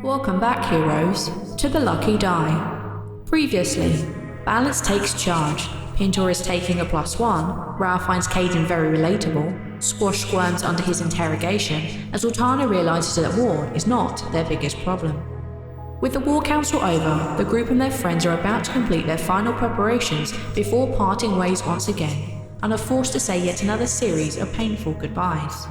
Welcome back, heroes, to the Lucky Die. Previously, Balance takes charge, Pintor is taking a +1, Rhal finds Caden very relatable, Squash squirms under his interrogation, and Zaltanna realises that war is not their biggest problem. With the war council over, the group and their friends are about to complete their final preparations before parting ways once again, and are forced to say yet another series of painful goodbyes.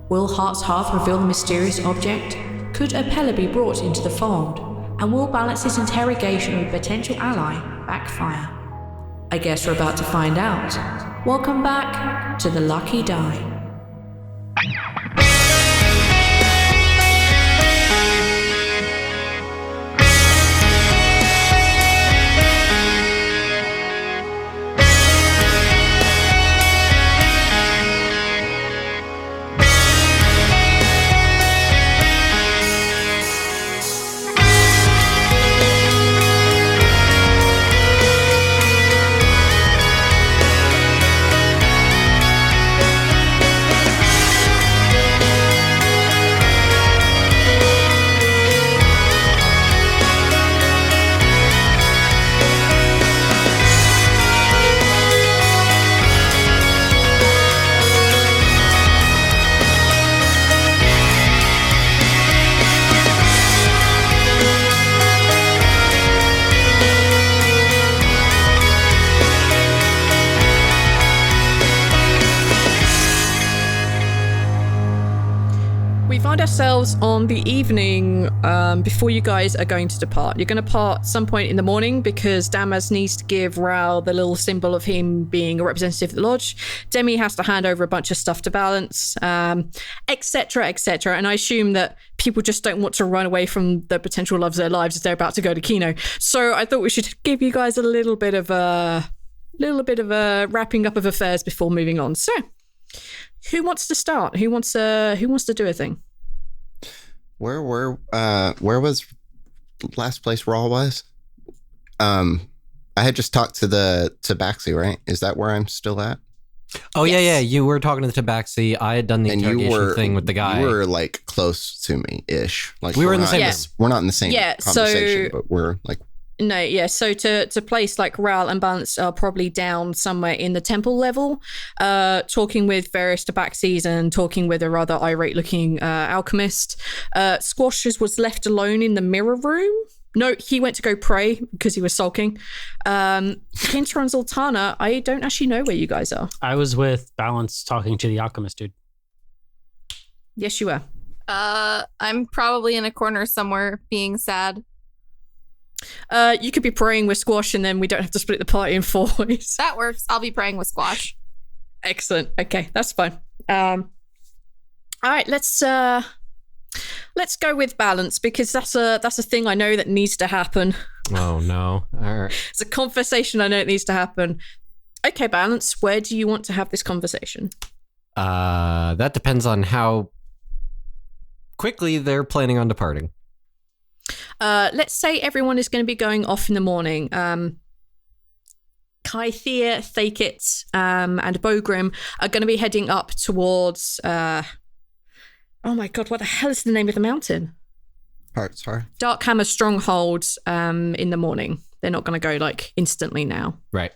Will Heart's Hearth reveal the mysterious object? Could a Pella be brought into the fold? And will Balance's interrogation of a potential ally backfire? I guess we're about to find out. Welcome back to the Lucky Die. Ourselves on the evening before you guys are going to depart. You're going to part some point in the morning because Damas needs to give Rhal the little symbol of him being a representative of the lodge. Demi has to hand over a bunch of stuff to Balance, etc, etc. And I assume that people just don't want to run away from the potential loves of their lives as they're about to go to Kino. So I thought we should give you guys a little bit of a wrapping up of affairs before moving on. So who wants to start? Who wants to do a thing? Where was last place Rhal was? I had just talked to Tabaxi, right? Is that where I'm still at? Oh, yes. Yeah. You were talking to the Tabaxi. I had done the interrogation thing with the guy. You were like close to me-ish. Like we were in the same room. We're not in the same conversation, but we're like... No, yeah. So to place like Rhal and Balance are probably down somewhere in the temple level, talking with various tabaxis and talking with a rather irate-looking alchemist. Squash was left alone in the mirror room. No, he went to go pray because he was sulking. Pintor and Zaltanna, I don't actually know where you guys are. I was with Balance talking to the alchemist dude. Yes, you were. I'm probably in a corner somewhere being sad. You could be praying with Squash and then we don't have to split the party in 4 ways. That works. I'll be praying with Squash. Excellent. Okay, that's fine. All right, let's go with Balance because that's a thing I know that needs to happen. Oh no. All right. It's a conversation I know it needs to happen. Okay, Balance, where do you want to have this conversation? That depends on how quickly they're planning on departing. Let's say everyone is going to be going off in the morning. Kythea, Thakit, and Bogrim are going to be heading up towards... oh my god, what the hell is the name of the mountain? Sorry. Darkhammer Stronghold in the morning. They're not going to go like instantly now. Right.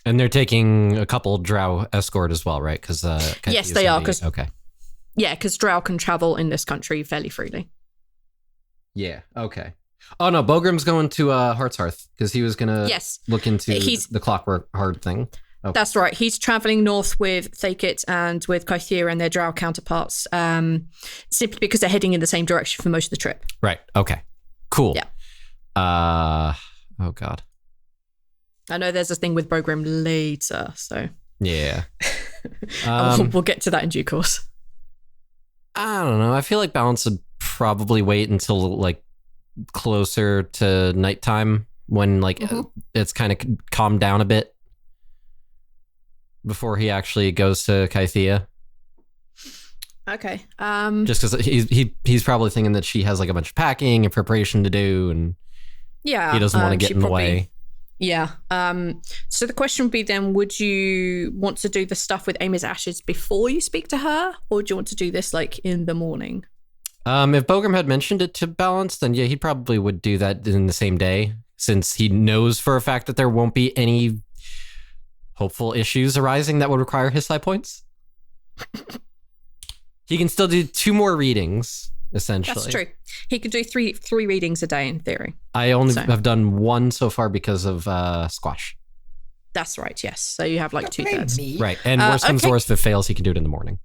And they're taking a couple drow escort as well, right? Because yes, they are. Okay. Yeah, because drow can travel in this country fairly freely. Yeah, okay. Oh, no, Bogrim's going to Heart's Hearth because he was going to look into the clockwork hard thing. Okay. That's right. He's traveling north with Thakit and with Kythea and their drow counterparts simply because they're heading in the same direction for most of the trip. Right, okay. Cool. Yeah. Oh, God. I know there's a thing with Bogrim later, so... Yeah. We'll get to that in due course. I don't know. I feel like Balance would probably wait until like closer to nighttime when like it's kind of calmed down a bit before he actually goes to Kythea. Okay. Just because he's probably thinking that she has like a bunch of packing and preparation to do, and he doesn't want to get in the way. Yeah. So the question would be then, would you want to do the stuff with Amy's ashes before you speak to her, or do you want to do this like in the morning? If Bogram had mentioned it to Balance, then yeah, he probably would do that in the same day, since he knows for a fact that there won't be any hopeful issues arising that would require his high points. He can still do 2 more readings, essentially. That's true. He could do three readings a day in theory. I only have done 1 so far because of squash. That's right, yes. So you have like 2/3. Right. And worst comes to worst, if it fails, he can do it in the morning.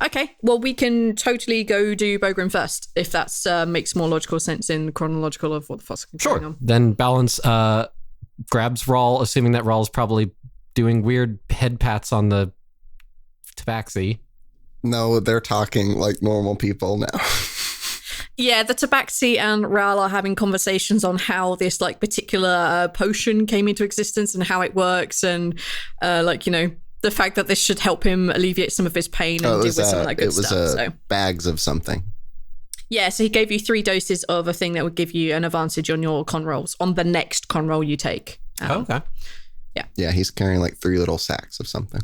Okay, well, we can totally go do Bogram first, if that makes more logical sense in chronological of what the fuck's going on. Then Balance grabs Rhal, assuming that Rhal's probably doing weird head pats on the tabaxi. No, they're talking like normal people now. Yeah, the Tabaxi and Rhal are having conversations on how this like particular potion came into existence and how it works, and the fact that this should help him alleviate some of his pain and deal with some of that good stuff. So bags of something. Yeah, so he gave you 3 doses of a thing that would give you an advantage on your con rolls, on the next con roll you take. Okay. Yeah, he's carrying like 3 little sacks of something.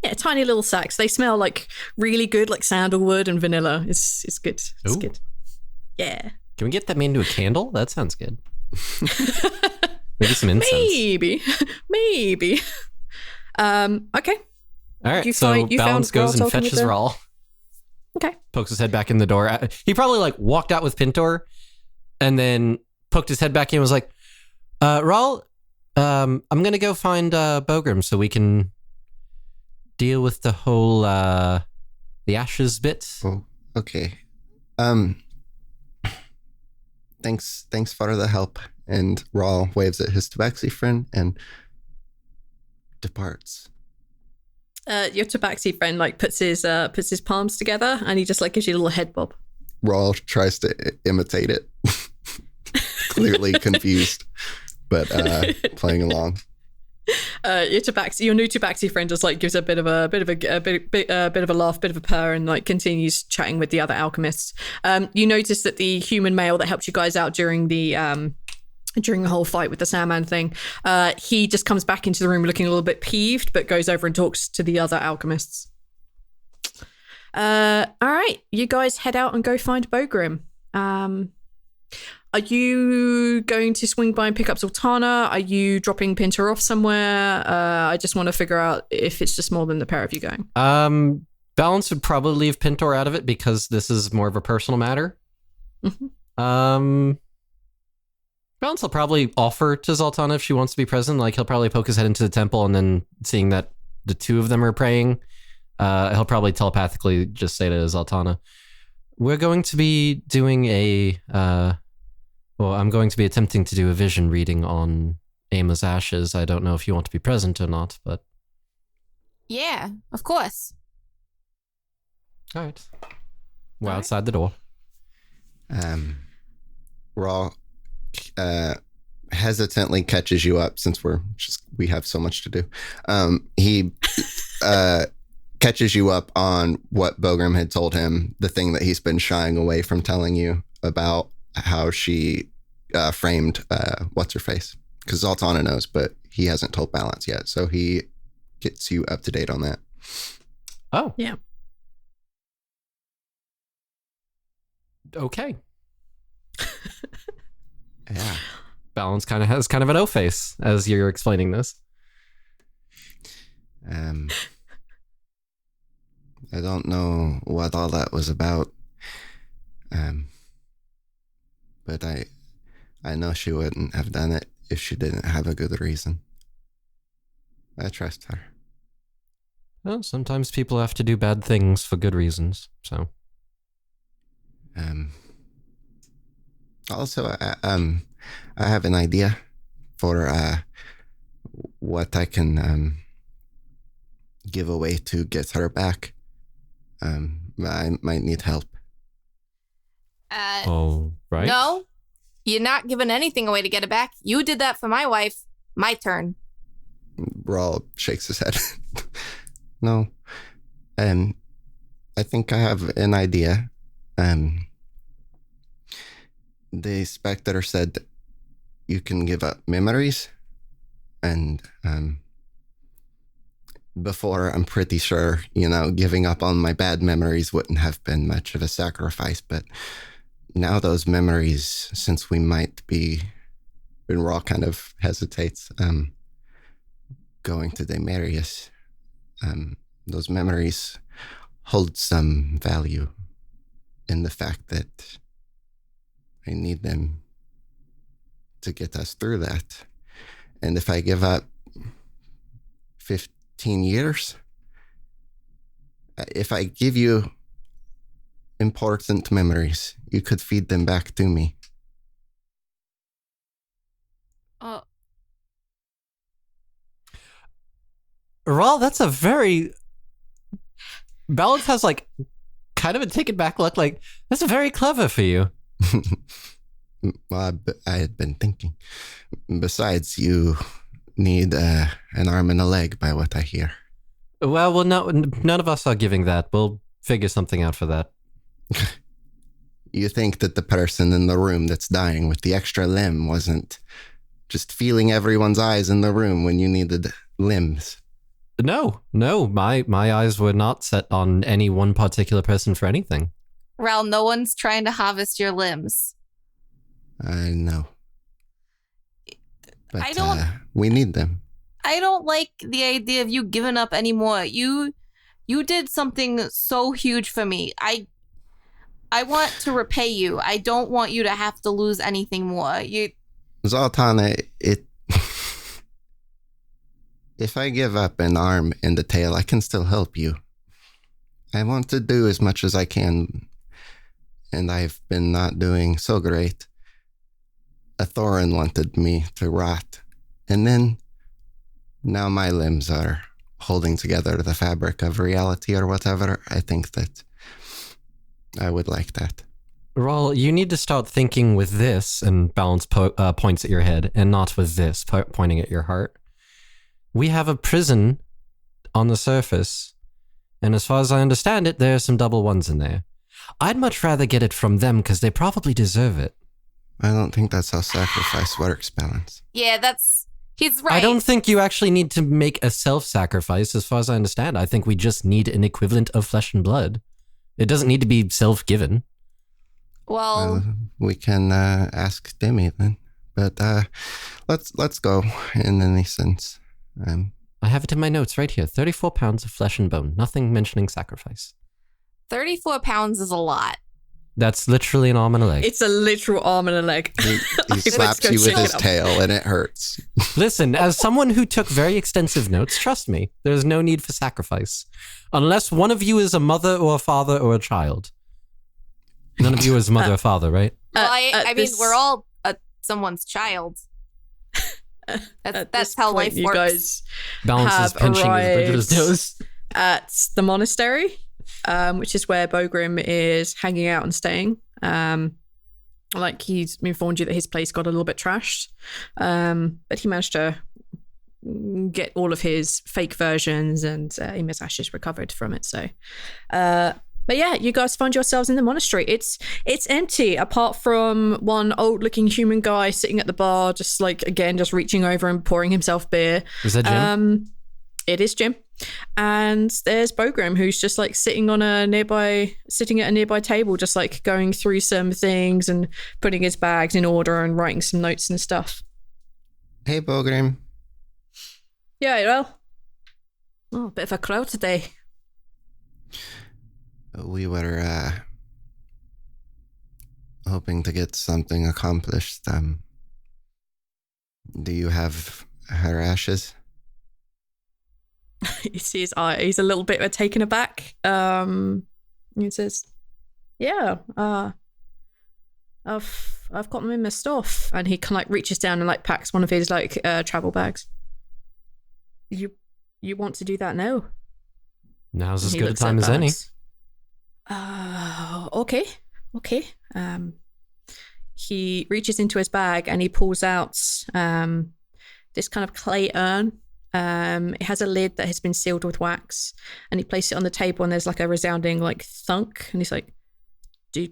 Yeah, tiny little sacks. They smell like really good, like sandalwood and vanilla. It's good. It's good. Yeah. Can we get that made into a candle? That sounds good. Maybe some incense. Maybe. Okay. All right. So Balance goes and fetches Rhal. Okay. Pokes his head back in the door. He probably like walked out with Pintor, and then poked his head back in and was like, "Rhal, I'm gonna go find Bogram so we can deal with the whole the ashes bit." Oh, okay. Thanks for the help. And Rhal waves at his tabaxi friend and departs. Your tabaxi friend like puts his palms together and he just like gives you a little head bob. Rhal tries to imitate it, clearly confused, but playing along. Your new tabaxi friend just like gives a bit of a laugh, bit of a purr, and like continues chatting with the other alchemists. You notice that the human male that helped you guys out during the whole fight with the Sandman thing, he just comes back into the room looking a little bit peeved, but goes over and talks to the other alchemists. All right, you guys head out and go find Bogram. Are you going to swing by and pick up Zaltanna? Are you dropping Pinter off somewhere? I just want to figure out if it's just more than the pair of you going. Balance would probably leave Pintor out of it because this is more of a personal matter. Mm-hmm. Balance will probably offer to Zaltanna if she wants to be present. Like he'll probably poke his head into the temple, and then seeing that the 2 of them are praying, he'll probably telepathically just say to Zaltanna, "We're going to be doing I'm going to be attempting to do a vision reading on Ama's ashes. I don't know if you want to be present or not, but..." Yeah, of course. All right. We're outside the door. Rhal hesitantly catches you up since we have so much to do. He catches you up on what Bogram had told him, the thing that he's been shying away from telling you about how she framed what's her face, because Zaltanna knows, but he hasn't told Balance yet, so he gets you up to date on that. Oh yeah. Okay. Yeah. Balance has kind of an O face as you're explaining this. I don't know what all that was about. But I know she wouldn't have done it if she didn't have a good reason. I trust her. Well, sometimes people have to do bad things for good reasons, so. Also, I have an idea for what I can give away to get her back. I might need help. All right. No, you're not giving anything away to get it back. You did that for my wife. My turn. Rhal shakes his head. No. I think I have an idea. The Spectre said that you can give up memories, and before, I'm pretty sure, giving up on my bad memories wouldn't have been much of a sacrifice. But now those memories, since we might be, and Rhal kind of hesitates, going to Demarius, those memories hold some value in the fact that I need them to get us through that. And if I give up 15 years, if I give you important memories, you could feed them back to me. Rhal, that's a very... Balance has like kind of a taken back look, like, that's very clever for you. Well, I had been thinking. Besides, you need an arm and a leg, by what I hear. Well, no, none of us are giving that. We'll figure something out for that. You think that the person in the room that's dying with the extra limb wasn't just feeling everyone's eyes in the room when you needed limbs? No, my eyes were not set on any one particular person for anything. Rhal, no one's trying to harvest your limbs. I know. But I don't... we need them. I don't like the idea of you giving up anymore. You did something so huge for me. I want to repay you. I don't want you to have to lose anything more. Zaltanna, if I give up an arm and a tail, I can still help you. I want to do as much as I can, and I've been not doing so great. A Thorin wanted me to rot, and then now my limbs are holding together the fabric of reality or whatever. I think that I would like that. Rhal, you need to start thinking with this, and Balance points at your head, and not with this, pointing at your heart. We have a prison on the surface, and as far as I understand it, there are some double ones in there. I'd much rather get it from them because they probably deserve it. I don't think that's how sacrifice works, Balance. Yeah, he's right. I don't think you actually need to make a self-sacrifice, as far as I understand. I think we just need an equivalent of flesh and blood. It doesn't need to be self-given. Well, we can ask Demi then. But let's go in any sense. I have it in my notes right here. 34 pounds of flesh and bone. Nothing mentioning sacrifice. 34 pounds is a lot. That's literally an arm and a leg. It's a literal arm and a leg. He slaps you with his tail and it hurts. Listen, as someone who took very extensive notes, trust me, there's no need for sacrifice. Unless one of you is a mother or a father or a child. None of you is mother or father, right? Well, I mean, we're all someone's child. That's how life you works. Guys Balance is pinching his Bridget's nose. At the monastery, which is where Bogrim is hanging out and staying. Like he's informed you that his place got a little bit trashed, but he managed to get all of his fake versions, and Emir's ashes recovered from it. So, but yeah, you guys find yourselves in the monastery. It's empty apart from one old-looking human guy sitting at the bar, just reaching over and pouring himself beer. Is that Jim? It is Jim. And there's Bogrim, who's just sitting at a nearby table, just going through some things and putting his bags in order and writing some notes and stuff. Hey, Bogrim. Yeah, well, a bit of a crowd today. We were hoping to get something accomplished. Do you have her ashes? You see his eye. He's a little bit taken aback. He says, "Yeah, I've got them in my stuff." And he kind of reaches down and packs one of his travel bags. You want to do that now? Now's as good a time as any. Okay. He reaches into his bag and he pulls out this kind of clay urn. It has a lid that has been sealed with wax, and he places it on the table, and there's a resounding thunk, and he's like, do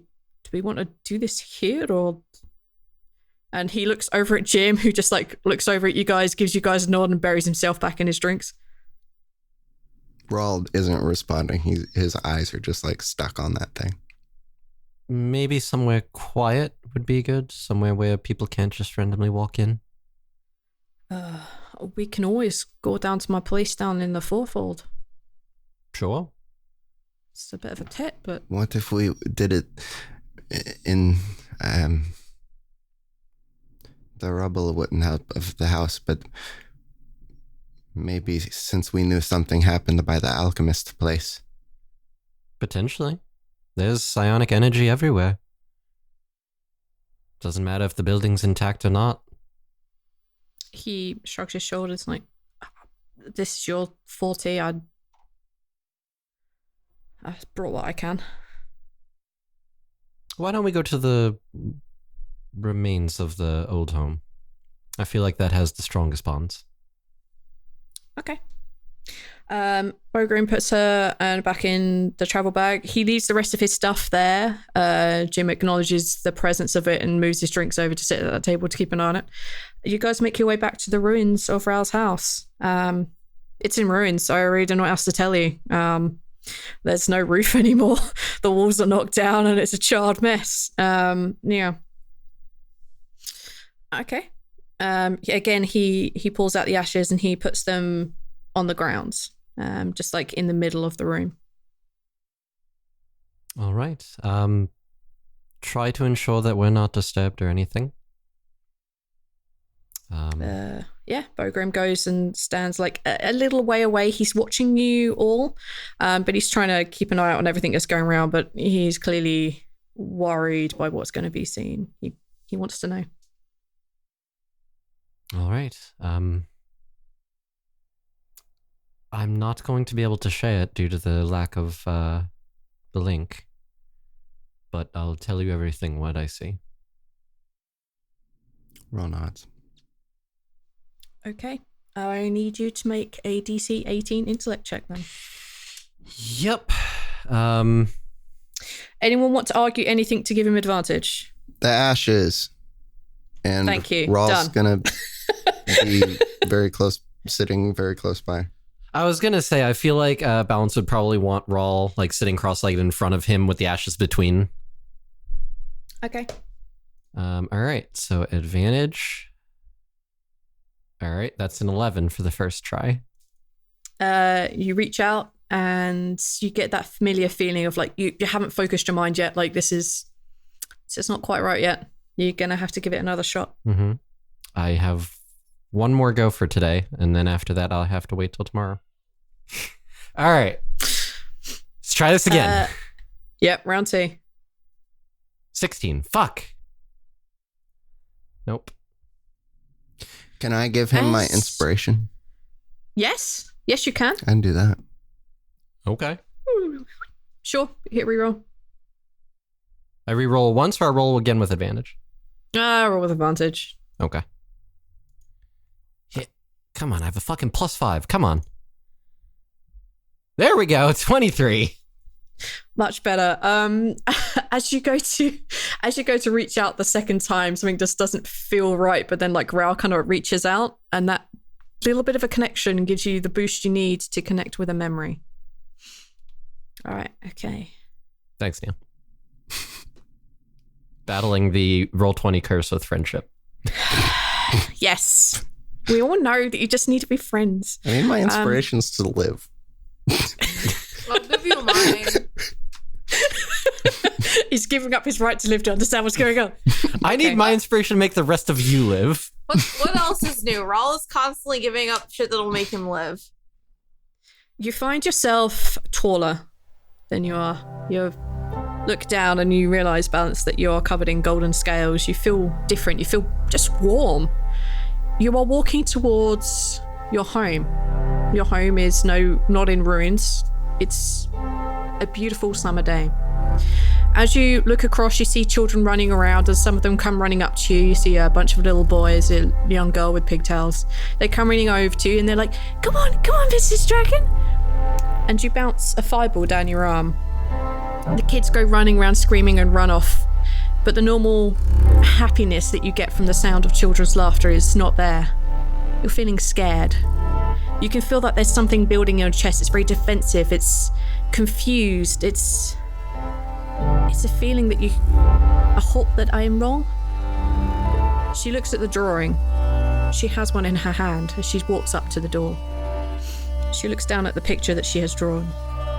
we want to do this here, or? And he looks over at Jim, who just looks over at you guys, gives you guys a nod, and buries himself back in his drinks. Rhal isn't responding. His eyes are just like stuck on that thing. Maybe somewhere quiet would be good. Somewhere where people can't just randomly walk in. We can always go down to my place down in the fourfold. Sure. It's a bit of a tip, but What if we did it in the rubble wouldn't help of the house, but maybe since we knew something happened by the alchemist place. Potentially. There's psionic energy everywhere. Doesn't matter if the building's intact or not. he shrugs his shoulders like, this is your forte. I brought what I can. Why don't we go to the remains of the old home? I feel like that has the strongest bonds. Okay. Bogreen puts her back in the travel bag. He leaves the rest of his stuff there. Jim acknowledges the presence of it and moves his drinks over to sit at that table to keep an eye on it. You guys make your way back to the ruins of Rhal's house. It's in ruins, so I really don't know what else to tell you. There's no roof anymore. The walls are knocked down and it's a charred mess. Yeah. Okay. Again, he pulls out the ashes and he puts them on the ground, just like in the middle of the room. All right. Try to ensure that we're not disturbed or anything. Yeah, Bogrim goes and stands like a little way away. He's watching you all, but he's trying to keep an eye out on everything that's going around, but he's clearly worried by what's going to be seen. He wants to know. All right. I'm not going to be able to share it due to the lack of the link, but I'll tell you everything what I see. Roll nods. Okay. I need you to make a DC 18 intellect check then. Yep. Anyone want to argue anything to give him advantage? The ashes. And Thank you. Rhal's Done. gonna be very close, sitting very close by. I was going to say, I feel like Balance would probably want Rhal like sitting cross-legged in front of him with the ashes between. Okay. All right. So advantage. All right. That's an 11 for the first try. You reach out and you get that familiar feeling of like you haven't focused your mind yet. Like this is not quite right yet. You're going to have to give it another shot. Mm-hmm. I have one more go for today, and then after that, I'll have to wait till tomorrow. All right. Let's try this again. Yep, round 2. 16. Fuck. Nope. Can I give him my inspiration? Yes. Yes, you can. I can do that. Okay. Sure. Hit reroll. I reroll once, or I roll again with advantage? Roll with advantage. Okay. Hit. Come on, I have a fucking +5. Come on. There we go. 23. Much better. As you go to reach out the second time, something just doesn't feel right, but then like Rhal kind of reaches out and that little bit of a connection gives you the boost you need to connect with a memory. All right. Okay. Thanks, Neil. Battling the Roll20 curse with friendship. Yes. We all know that you just need to be friends. I mean, my inspiration's to live. I'll give you mine. He's giving up his right to live to understand what's going on. I need my inspiration to make the rest of you live. What else is new? Rhal is constantly giving up shit that'll make him live. You find yourself taller than you are. You look down and you realize, Balance, that you are covered in golden scales. You feel different. You feel just warm. You are walking towards your home. Your home is not in ruins. It's a beautiful summer day. As you look across, you see children running around, and some of them come running up to you. You see a bunch of little boys, a young girl with pigtails. They come running over to you and they're like, come on, Mrs. Dragon. And you bounce a fireball down your arm. The kids go running around screaming and run off. But the normal happiness that you get from the sound of children's laughter is not there. You're feeling scared. You can feel that there's something building in your chest. It's very defensive. It's confused. It's a feeling that a hope that I am wrong. She looks at the drawing. She has one in her hand as she walks up to the door. She looks down at the picture that she has drawn.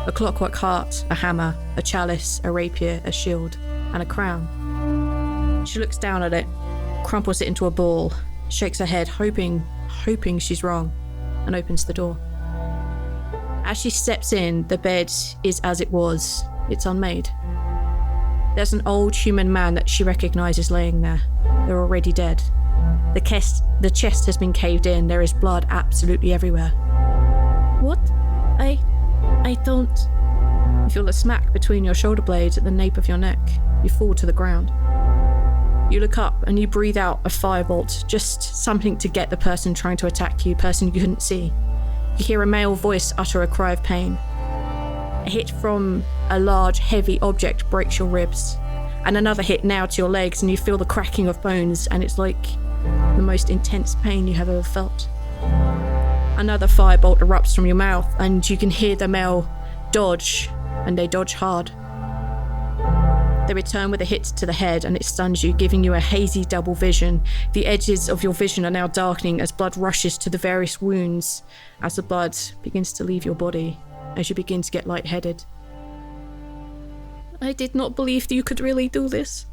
A clockwork heart, a hammer, a chalice, a rapier, a shield, and a crown. She looks down at it, crumples it into a ball, shakes her head, hoping she's wrong, and opens the door. As she steps in, the bed is as it was. It's unmade. There's an old human man that she recognizes laying there. They're already dead. The chest has been caved in. There is blood absolutely everywhere. What? I don't... You feel a smack between your shoulder blades at the nape of your neck. You fall to the ground. You look up and you breathe out a firebolt, just something to get the person trying to attack you, person you couldn't see. You hear a male voice utter a cry of pain. A hit from a large, heavy object breaks your ribs, and another hit now to your legs, and you feel the cracking of bones, and it's like the most intense pain you have ever felt. Another firebolt erupts from your mouth, and you can hear the male dodge, and they dodge hard. They return with a hit to the head, and it stuns you, giving you a hazy double vision. The edges of your vision are now darkening as blood rushes to the various wounds, as the blood begins to leave your body, as you begin to get lightheaded. I did not believe that you could really do this.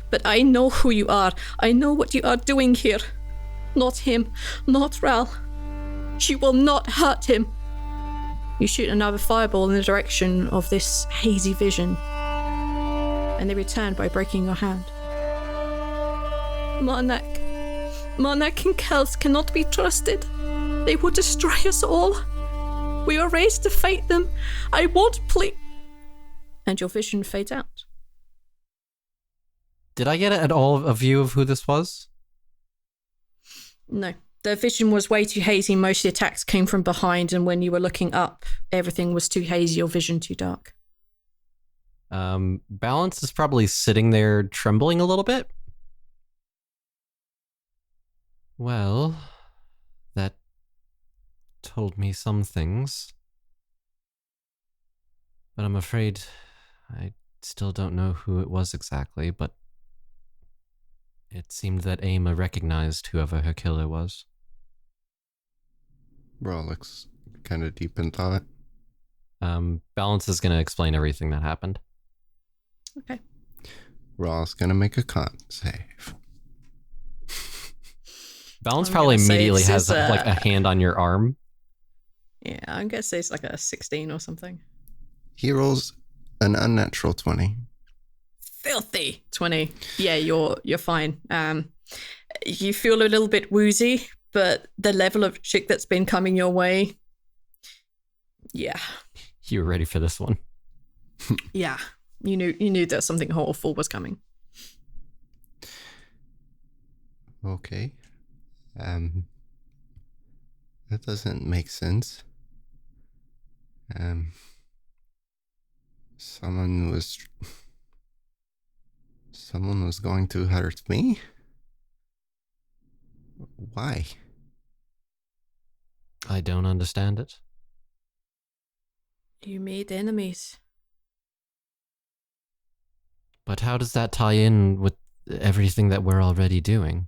But I know who you are. I know what you are doing here. Not him. Not Rhal. You will not hurt him. You shoot another fireball in the direction of this hazy vision, and they return by breaking your hand. Marnak and Kels cannot be trusted. They will destroy us all. We are raised to fight them. I won't please. And your vision fades out. Did I get at all a view of who this was? No. The vision was way too hazy. Most of the attacks came from behind, and when you were looking up, everything was too hazy, your vision too dark. Balance is probably sitting there trembling a little bit. Well, that told me some things. But I'm afraid I still don't know who it was exactly, but it seemed that Ama recognized whoever her killer was. Rhal looks kind of deep in thought. Balance is going to explain everything that happened. Okay. Rhal's gonna make a con save. Balance I'm probably gonna say immediately this has is, like a hand on your arm. Yeah, I'm gonna say it's like a 16 or something. He rolls an unnatural 20. Filthy 20. Yeah, you're fine. You feel a little bit woozy, but the level of shit that's been coming your way, yeah. You were ready for this one. Yeah. You knew that something awful was coming. Okay. That doesn't make sense. Someone was going to hurt me? Why? I don't understand it. You made enemies. But how does that tie in with everything that we're already doing?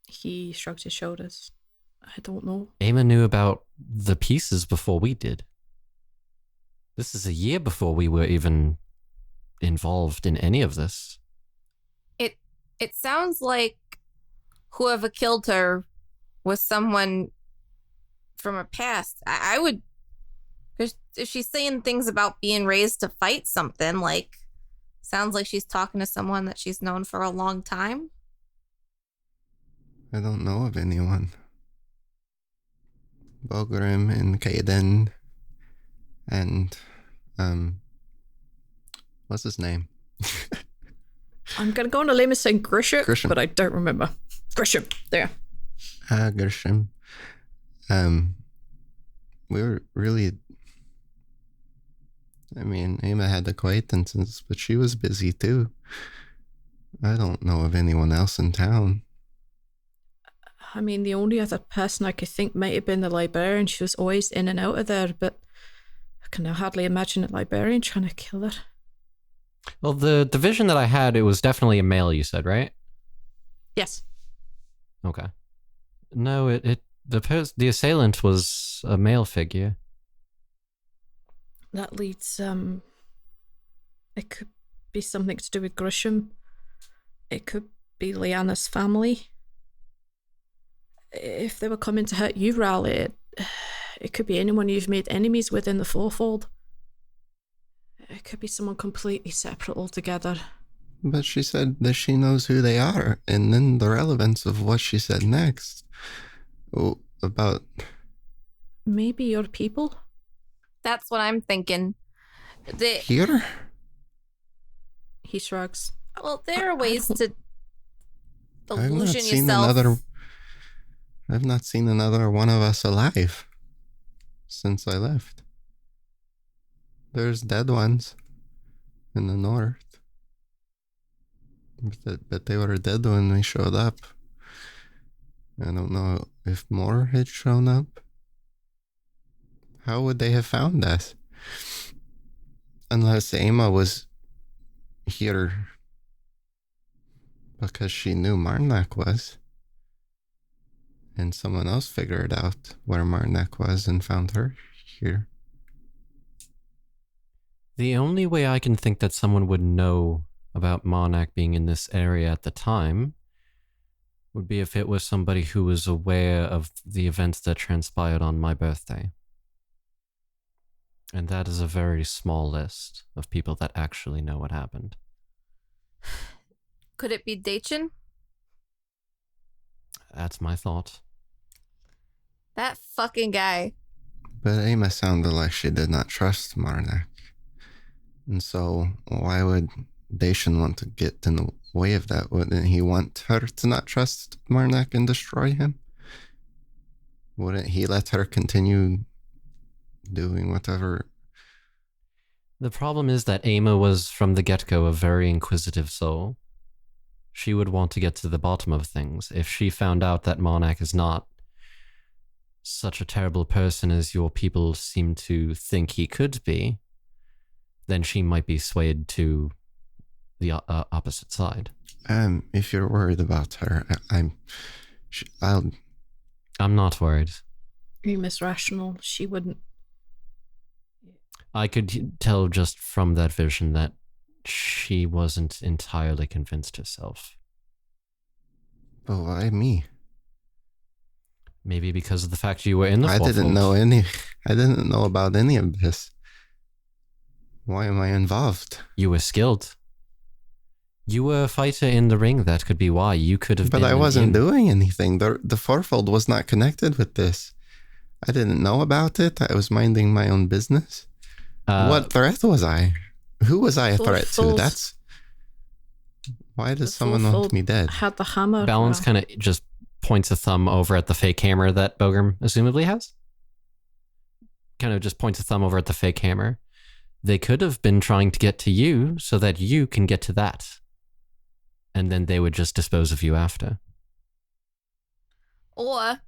He shrugged his shoulders. I don't know. Ama knew about the pieces before we did. This is a year before we were even involved in any of this. It sounds like whoever killed her was someone from her past. I would... If she's saying things about being raised to fight something, like... Sounds like she's talking to someone that she's known for a long time. I don't know of anyone. Bogrim and Kaeden and what's his name? I'm gonna go on a limb and say Grisham, but I don't remember. Grisham, there. Grisham. We were really... I mean, Ama had acquaintances, but she was busy too. I don't know of anyone else in town. I mean, the only other person I could think might have been the librarian. She was always in and out of there, but I can hardly imagine a librarian trying to kill her. Well, the vision that I had, it was definitely a male, you said, right? Yes. Okay. No, the assailant was a male figure. That leads, it could be something to do with Grisham. It could be Lyanna's family. If they were coming to hurt you, Rhal, it could be anyone you've made enemies with in the Fourfold. It could be someone completely separate altogether. But she said that she knows who they are, and then the relevance of what she said next. About... Maybe your people? That's what I'm thinking. Here? He shrugs. Well, there are ways to I've not illusion seen yourself. I've not seen another one of us alive since I left. There's dead ones in the north. But they were dead when we showed up. I don't know if more had shown up. How would they have found us? Unless Aima was here because she knew Marnak was. And someone else figured out where Marnak was and found her here. The only way I can think that someone would know about Marnak being in this area at the time would be if it was somebody who was aware of the events that transpired on my birthday. And that is a very small list of people that actually know what happened. Could it be Dachin? That's my thought. That fucking guy. But Aima sounded like she did not trust Marnak. And so why would Dacian want to get in the way of that? Wouldn't he want her to not trust Marnak and destroy him? Wouldn't he let her continue doing whatever? The problem is that Aima was from the get-go a very inquisitive soul. She would want to get to the bottom of things. If she found out that Marnak is not such a terrible person as your people seem to think he could be, then she might be swayed to the opposite side. If you're worried about her, I'm not worried. Miss Rational, she wouldn't. I could tell just from that vision that she wasn't entirely convinced herself. But why me? Maybe because of the fact you were in the I didn't know about any of this. Why am I involved? You were skilled. You were a fighter in the ring. That could be why. You could have been. But I wasn't doing anything. The Fourfold was not connected with this. I didn't know about it. I was minding my own business. What threat was I? Who was I a threat to? That's... Why does someone want me dead? Had the hammer. Balance kind of just points a thumb over at the fake hammer that Bogram assumably has. Kind of just points a thumb over at the fake hammer. They could have been trying to get to you so that you can get to that. And then they would just dispose of you after. Or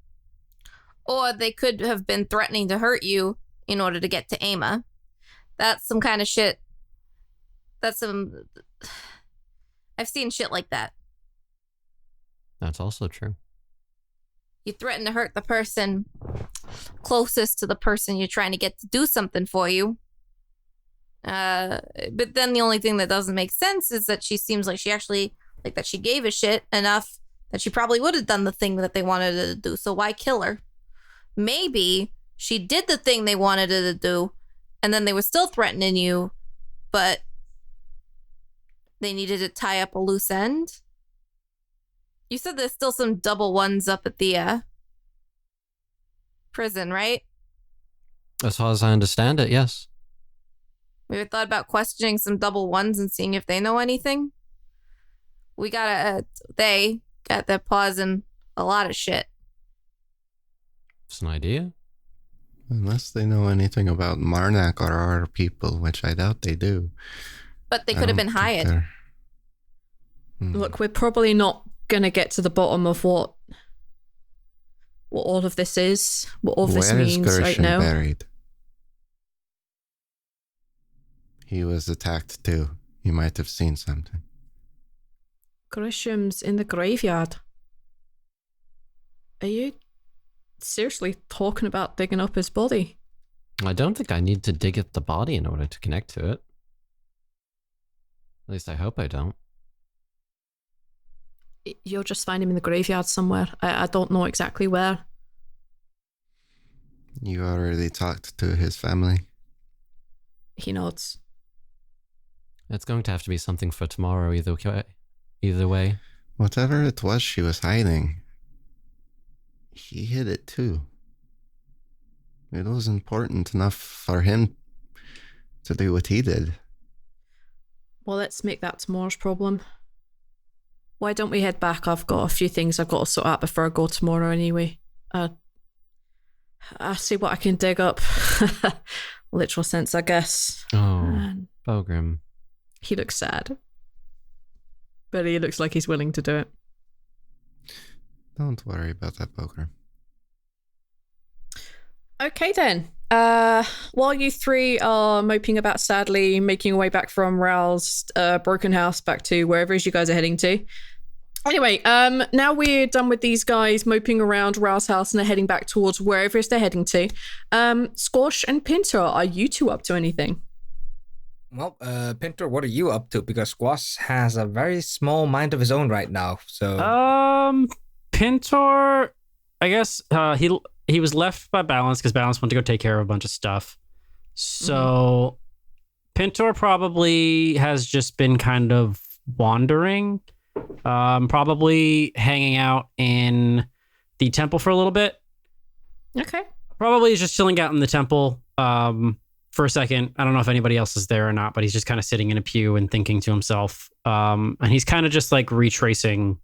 they could have been threatening to hurt you in order to get to Aima. That's some kind of shit. That's some... I've seen shit like that. That's also true. You threaten to hurt the person closest to the person you're trying to get to do something for you. But then the only thing that doesn't make sense is that she seems like she actually, like that she gave a shit enough that she probably would have done the thing that they wanted her to do. So why kill her? Maybe she did the thing they wanted her to do, and then they were still threatening you, but they needed to tie up a loose end. You said there's still some double ones up at the prison, right? As far as I understand it, yes. We ever thought about questioning some double ones and seeing if they know anything? They got their paws in a lot of shit. It's an idea. Unless they know anything about Marnak or our people, which I doubt they do. But they could have been hired. Look, we're probably not going to get to the bottom of what what all of this is, what all of this Where is means right Gershon now. buried? He was attacked too. You might have seen something. Grisham's in the graveyard. Are you seriously talking about digging up his body? I don't think I need to dig up the body in order to connect to it. At least I hope I don't. You'll just find him in the graveyard somewhere. I don't know exactly where. You already talked to his family? He nods. It's going to have to be something for tomorrow either way. Whatever it was she was hiding, he hid it too. It was important enough for him to do what he did. Well, let's make that tomorrow's problem. Why don't we head back? I've got a few things I've got to sort out before I go tomorrow anyway. I'll see what I can dig up. Literal sense, I guess. Oh, Bogrim. He looks sad. But he looks like he's willing to do it. Don't worry about that, Bogrim. Okay then. While you three are moping about sadly, making your way back from Rhal's broken house back to wherever it is you guys are heading to. Anyway, now we're done with these guys moping around Rhal's house and they're heading back towards wherever it is they're heading to. Squash and Pinter, are you two up to anything? Well, Pinter, what are you up to? Because Squash has a very small mind of his own right now. So, Pintor, I guess he was left by Balance because Balance went to go take care of a bunch of stuff. So, Pintor probably has just been kind of wandering, probably hanging out in the temple for a little bit. Okay. Probably just chilling out in the temple for a second. I don't know if anybody else is there or not, but he's just kind of sitting in a pew and thinking to himself. And he's kind of just like retracing,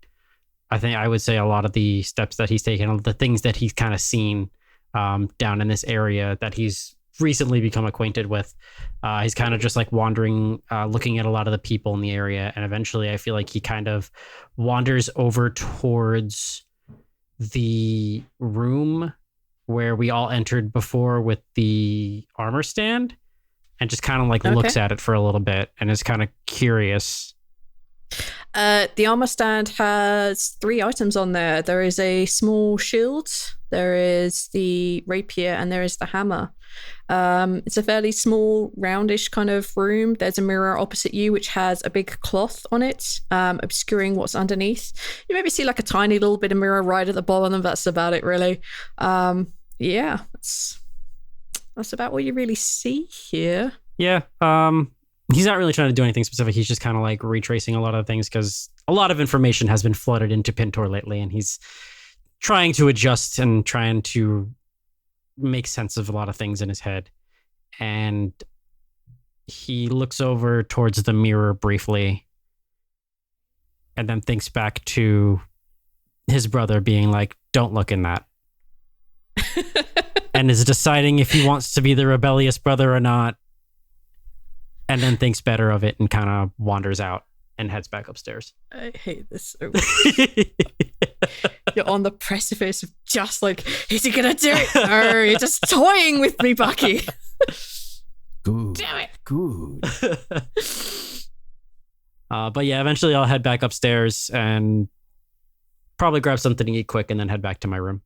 I would say, a lot of the steps that he's taken, the things that he's kind of seen down in this area that he's recently become acquainted with. He's kind of just like wandering, looking at a lot of the people in the area. And eventually I feel like he kind of wanders over towards the room where we all entered before with the armor stand and just kind of like looks at it for a little bit and is kind of curious. The armor stand has 3 items on there. There is a small shield, there is the rapier, and there is the hammer. It's a fairly small, roundish kind of room. There's a mirror opposite you, which has a big cloth on it, obscuring what's underneath. You maybe see like a tiny little bit of mirror right at the bottom. That's about it, really. Yeah, that's about what you really see here. Yeah. He's not really trying to do anything specific. He's just kind of like retracing a lot of things because a lot of information has been flooded into Pintor lately, and he's trying to adjust and trying to make sense of a lot of things in his head. And he looks over towards the mirror briefly and then thinks back to his brother being like, don't look in that. And is deciding if he wants to be the rebellious brother or not. And then thinks better of it and kind of wanders out and heads back upstairs. I hate this so much. You're on the precipice of just like, is he gonna do it? No, you're just toying with me, Bucky. Good. Damn it. Good. But yeah, eventually I'll head back upstairs and probably grab something to eat quick and then head back to my room.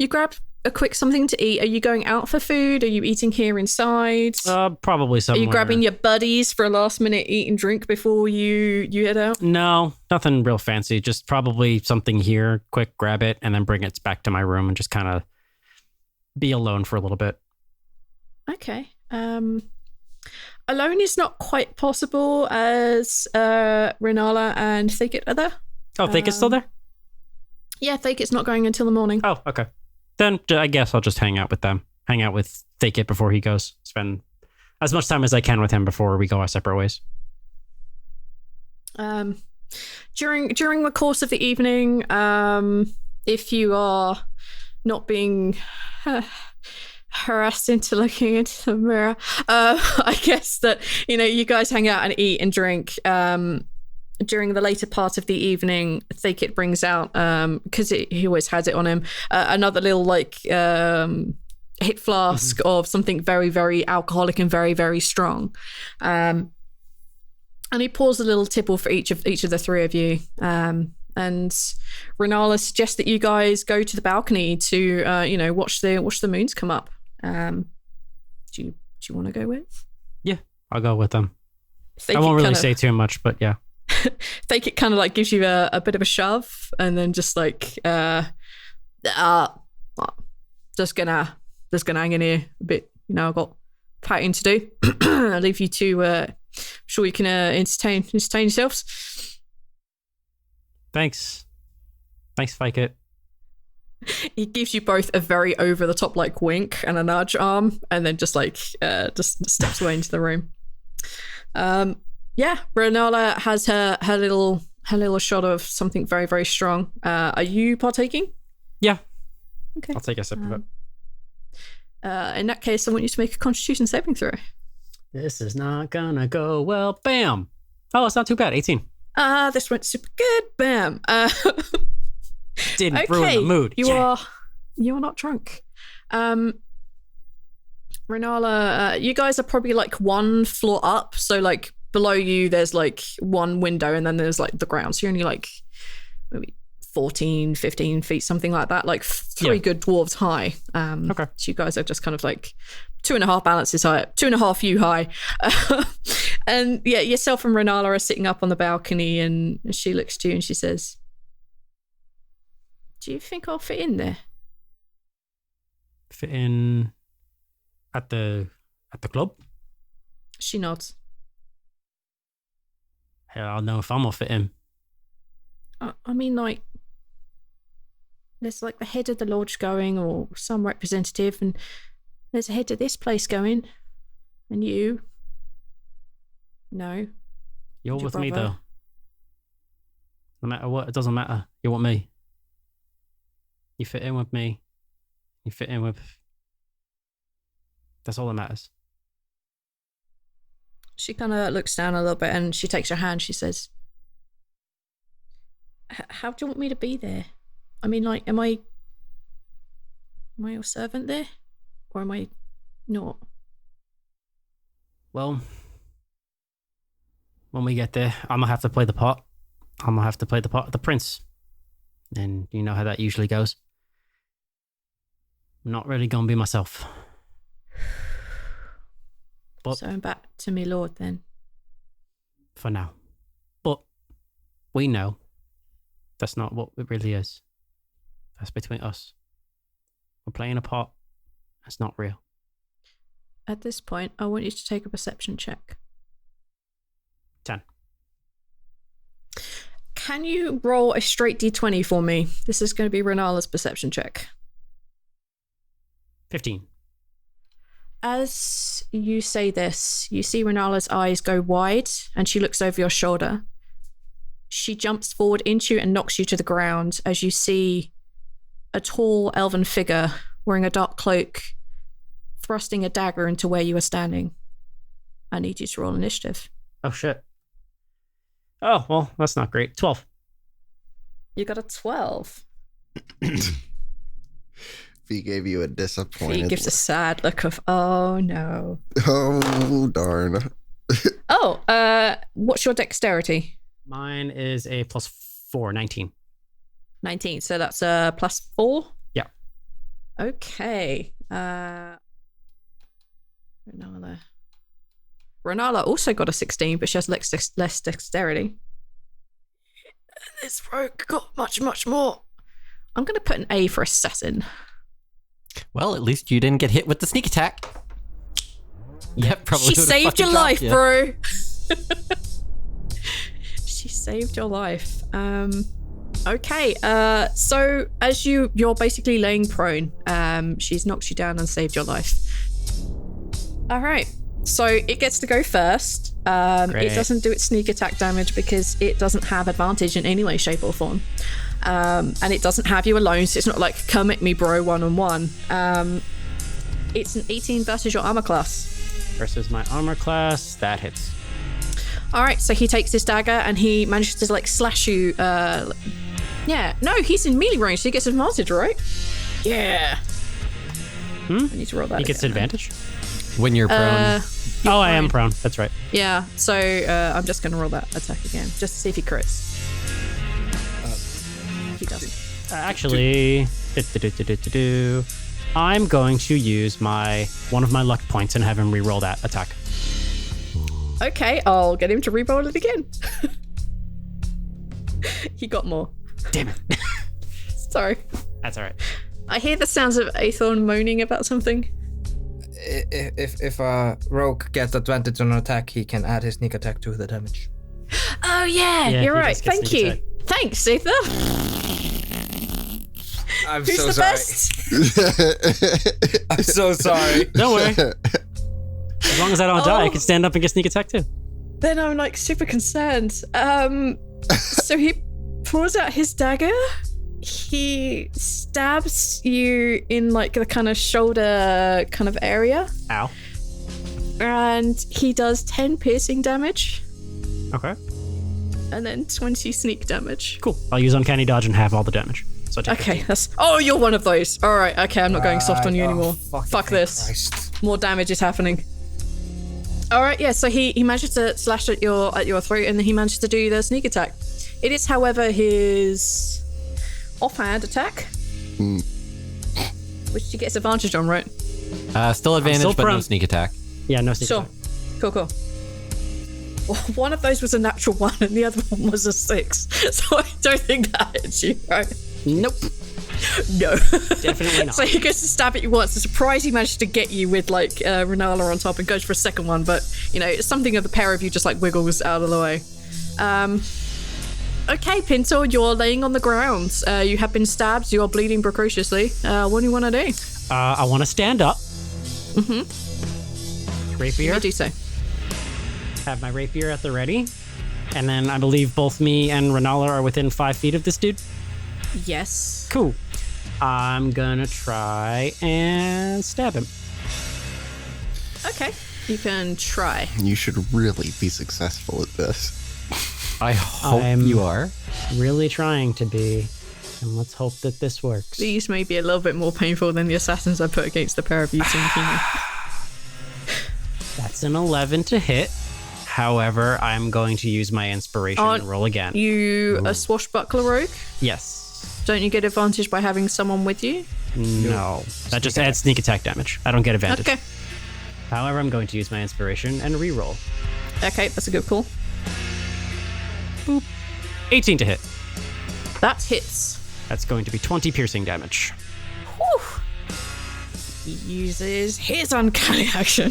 You grab a quick something to eat. Are you going out for food? Are you eating here inside? Probably somewhere. Are you grabbing your buddies for a last minute eat and drink before you head out? No, nothing real fancy. Just probably something here, quick grab it, and then bring it back to my room and just kind of be alone for a little bit. Okay. Alone is not quite possible as Renala and Thakit are there. Oh, Thakit's still there? Yeah, Thakit's not going until the morning. Oh, okay. Then I guess I'll just hang out with them. Hang out with Thakit before he goes. Spend as much time as I can with him before we go our separate ways. During the course of the evening, if you are not being harassed into looking into the mirror, I guess that, you guys hang out and eat and drink. during the later part of the evening, Thakit brings out, because he always has it on him, another little hit flask of something very, very alcoholic and very, very strong. And he pours a little tipple for each of the three of you. And Rhnala suggests that you guys go to the balcony to, watch the moons come up. Do you want to go with? Yeah, I'll go with them. Thakit I won't really say too much, but yeah. Thakit kind of like gives you a bit of a shove, and then just like, just gonna hang in here a bit. I've got fighting to do. I'll leave you to. Sure, you can entertain yourselves. Thanks, Thakit. He gives you both a very over the top like wink and a nudge arm, and then just like just steps away into the room. Rhnala has her little shot of something very, very strong. Are you partaking? Yeah. Okay. I'll take a sip of it. In that case, I want you to make a Constitution saving throw. This is not gonna go well. Bam. Oh, it's not too bad. 18. This went super good. Bam. Didn't ruin the mood. You are not drunk. Rhnala, you guys are probably like one floor up, so like below you there's like one window, and then there's like the ground, so you're only like maybe 14, 15 feet, something like that, like three good dwarves high. Okay. So you guys are just kind of like 2.5 balances high, 2.5 you high. And yeah, yourself and Rhnala are sitting up on the balcony, and she looks to you and she says, do you think I'll fit in there? Fit in at the club? She nods. Hell, I'll know if I'm gonna fit in. I mean, like, there's like the head of the lodge going, or some representative, and there's a head of this place going, and you. No. You're with me though. No matter what, it doesn't matter. You're with me. You fit in with me. You fit in with. That's all that matters. She kind of looks down a little bit, and she takes your hand. She says, how do you want me to be there? I mean, like, am I your servant there? Or am I not? Well, when we get there, I'm gonna have to play the part. I'm gonna have to play the part of the prince. And you know how that usually goes. I'm not really gonna be myself. But so I'm back to me lord then. For now. But we know that's not what it really is. That's between us. We're playing a part. That's not real. At this point, I want you to take a perception check. 10. Can you roll a straight d20 for me? This is going to be Rhnala's perception check. 15. As you say this, you see Rhnala's eyes go wide, and she looks over your shoulder. She jumps forward into you and knocks you to the ground as you see a tall elven figure wearing a dark cloak thrusting a dagger into where you are standing. I need you to roll initiative. Oh, shit. Oh, well, that's not great. 12. You got a 12. He gave you a disappointed He gives a sad look of, oh no. Oh, darn. What's your dexterity? Mine is a +4, 19. 19, so that's a +4? Yeah. Okay. Rhnala also got a 16, but she has less dexterity. This rogue got much, much more. I'm going to put an A for assassin. Well, at least you didn't get hit with the sneak attack. Yep, probably. She saved your life, you. bro. She saved your life. Okay. So as you're basically laying prone, she's knocked you down and saved your life. All right. So it gets to go first. It doesn't do its sneak attack damage because it doesn't have advantage in any way, shape, or form. And it doesn't have you alone, so it's not like, come at me, bro, one-on-one. It's an 18 versus your armor class. Versus my armor class, that hits. All right, so he takes his dagger and he manages to like slash you. Yeah, no, he's in melee range, so he gets advantage, right? Yeah. I need to roll that. He gets again. advantage. When you're prone. I am prone. That's right. Yeah, so I'm just going to roll that attack again, just to see if he crits. He doesn't. Actually, I'm going to use one of my luck points and have him re-roll that attack. Okay, I'll get him to re-roll it again. He got more. Damn it. Sorry. That's all right. I hear the sounds of Aethon moaning about something. If a rogue gets advantage on an attack, he can add his sneak attack to the damage. Oh yeah, Yeah, you're he right. does get Thank sneak you. attack. Thanks, Aether. I'm Who's so the sorry. best? I'm so sorry. Don't worry. As long as I don't die, I can stand up and get sneak attack too. Then I'm like super concerned. So he pulls out his dagger. He stabs you in like the kind of shoulder kind of area. Ow. And he does 10 piercing damage Okay. and then 20 sneak damage. Cool. I'll use uncanny dodge and have all the damage. So I take Okay, that's... Oh, you're one of those. All right, okay, I'm not going soft on you anymore. Fuck this. Christ. More damage is happening. All right, yeah, so he manages to slash at your throat and then he manages to do the sneak attack. It is, however, his offhand attack, which he gets advantage on, right? Still advantage, still but no prone. sneak attack. Yeah, no sneak Sure. attack. Cool. Well, one of those was a natural 1 and the other one was a 6. So I don't think that hits you, right? Nope. No. Definitely not. So he goes to stab at you once. The surprise he managed to get you with like Rhal on top and goes for a second one, but you know, something of the pair of you just like wiggles out of the way. Okay, Pinto, you're laying on the ground. You have been stabbed. You are bleeding precociously. What do you want to do? I want to stand up. Rapier. You do so. Have my rapier at the ready. And then I believe both me and Rhal are within 5 feet of this dude. Yes. Cool. I'm gonna try and stab him. Okay. You can try. You should really be successful at this. I hope I'm- you are. Really trying to be. And let's hope that this works. These may be a little bit more painful than the assassins I put against the pair of you. That's an 11 to hit. However, I'm going to use my inspiration Aren't and roll again. You a swashbuckler rogue? Yes. Don't you get advantage by having someone with you? No. That just adds sneak attack damage. I don't get advantage. Okay. However, I'm going to use my inspiration and re-roll. Okay, that's a good call. 18 to hit. That hits. That's going to be 20 piercing damage. Whew. He uses his uncanny action.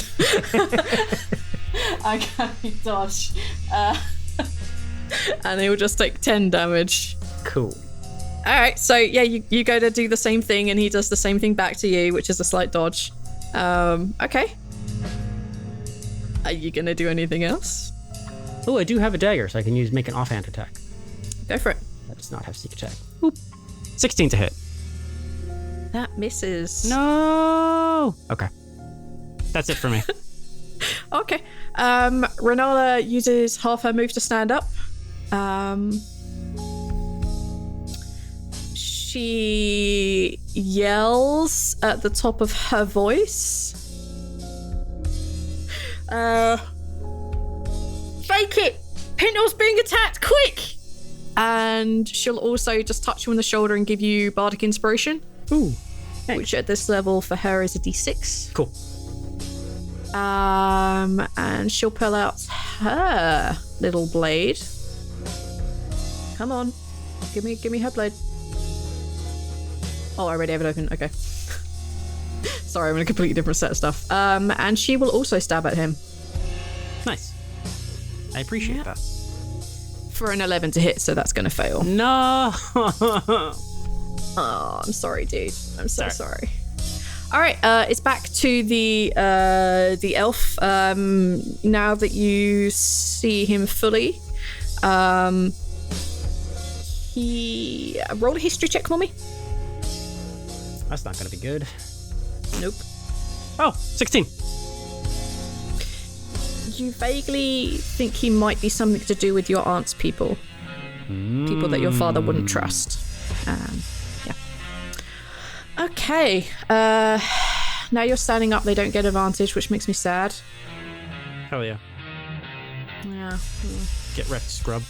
Uncanny dodge. And he will just take 10 damage. Cool. Alright, so yeah, you go to do the same thing and he does the same thing back to you, which is a slight dodge. Okay. Are you gonna do anything else? Oh, I do have a dagger, so I can make an offhand attack. Go for it. That does not have sneak attack. Oop. 16 to hit. That misses. No. Okay. That's it for me. Okay. Rhal uses half her move to stand up. She yells at the top of her voice. Fake it! Pinto's being attacked, quick! And she'll also just touch you on the shoulder and give you bardic inspiration. Ooh. Which at this level for her is a d6. Cool. And she'll pull out her little blade. Come on. Give me her blade. Oh, I already have it open. Okay. Sorry, I'm in a completely different set of stuff. And she will also stab at him. Nice. I appreciate that. For an 11 to hit, so that's going to fail. No. Oh, I'm sorry, dude. I'm so Sorry. sorry. All right, it's back to the elf. Now that you see him fully, he roll a history check for me. That's not going to be good. Nope. Oh, 16. You vaguely think he might be something to do with your aunt's people. People that your father wouldn't trust. Yeah. Okay. Now you're standing up, they don't get advantage, which makes me sad. Hell yeah. Yeah. Get wrecked, scrub.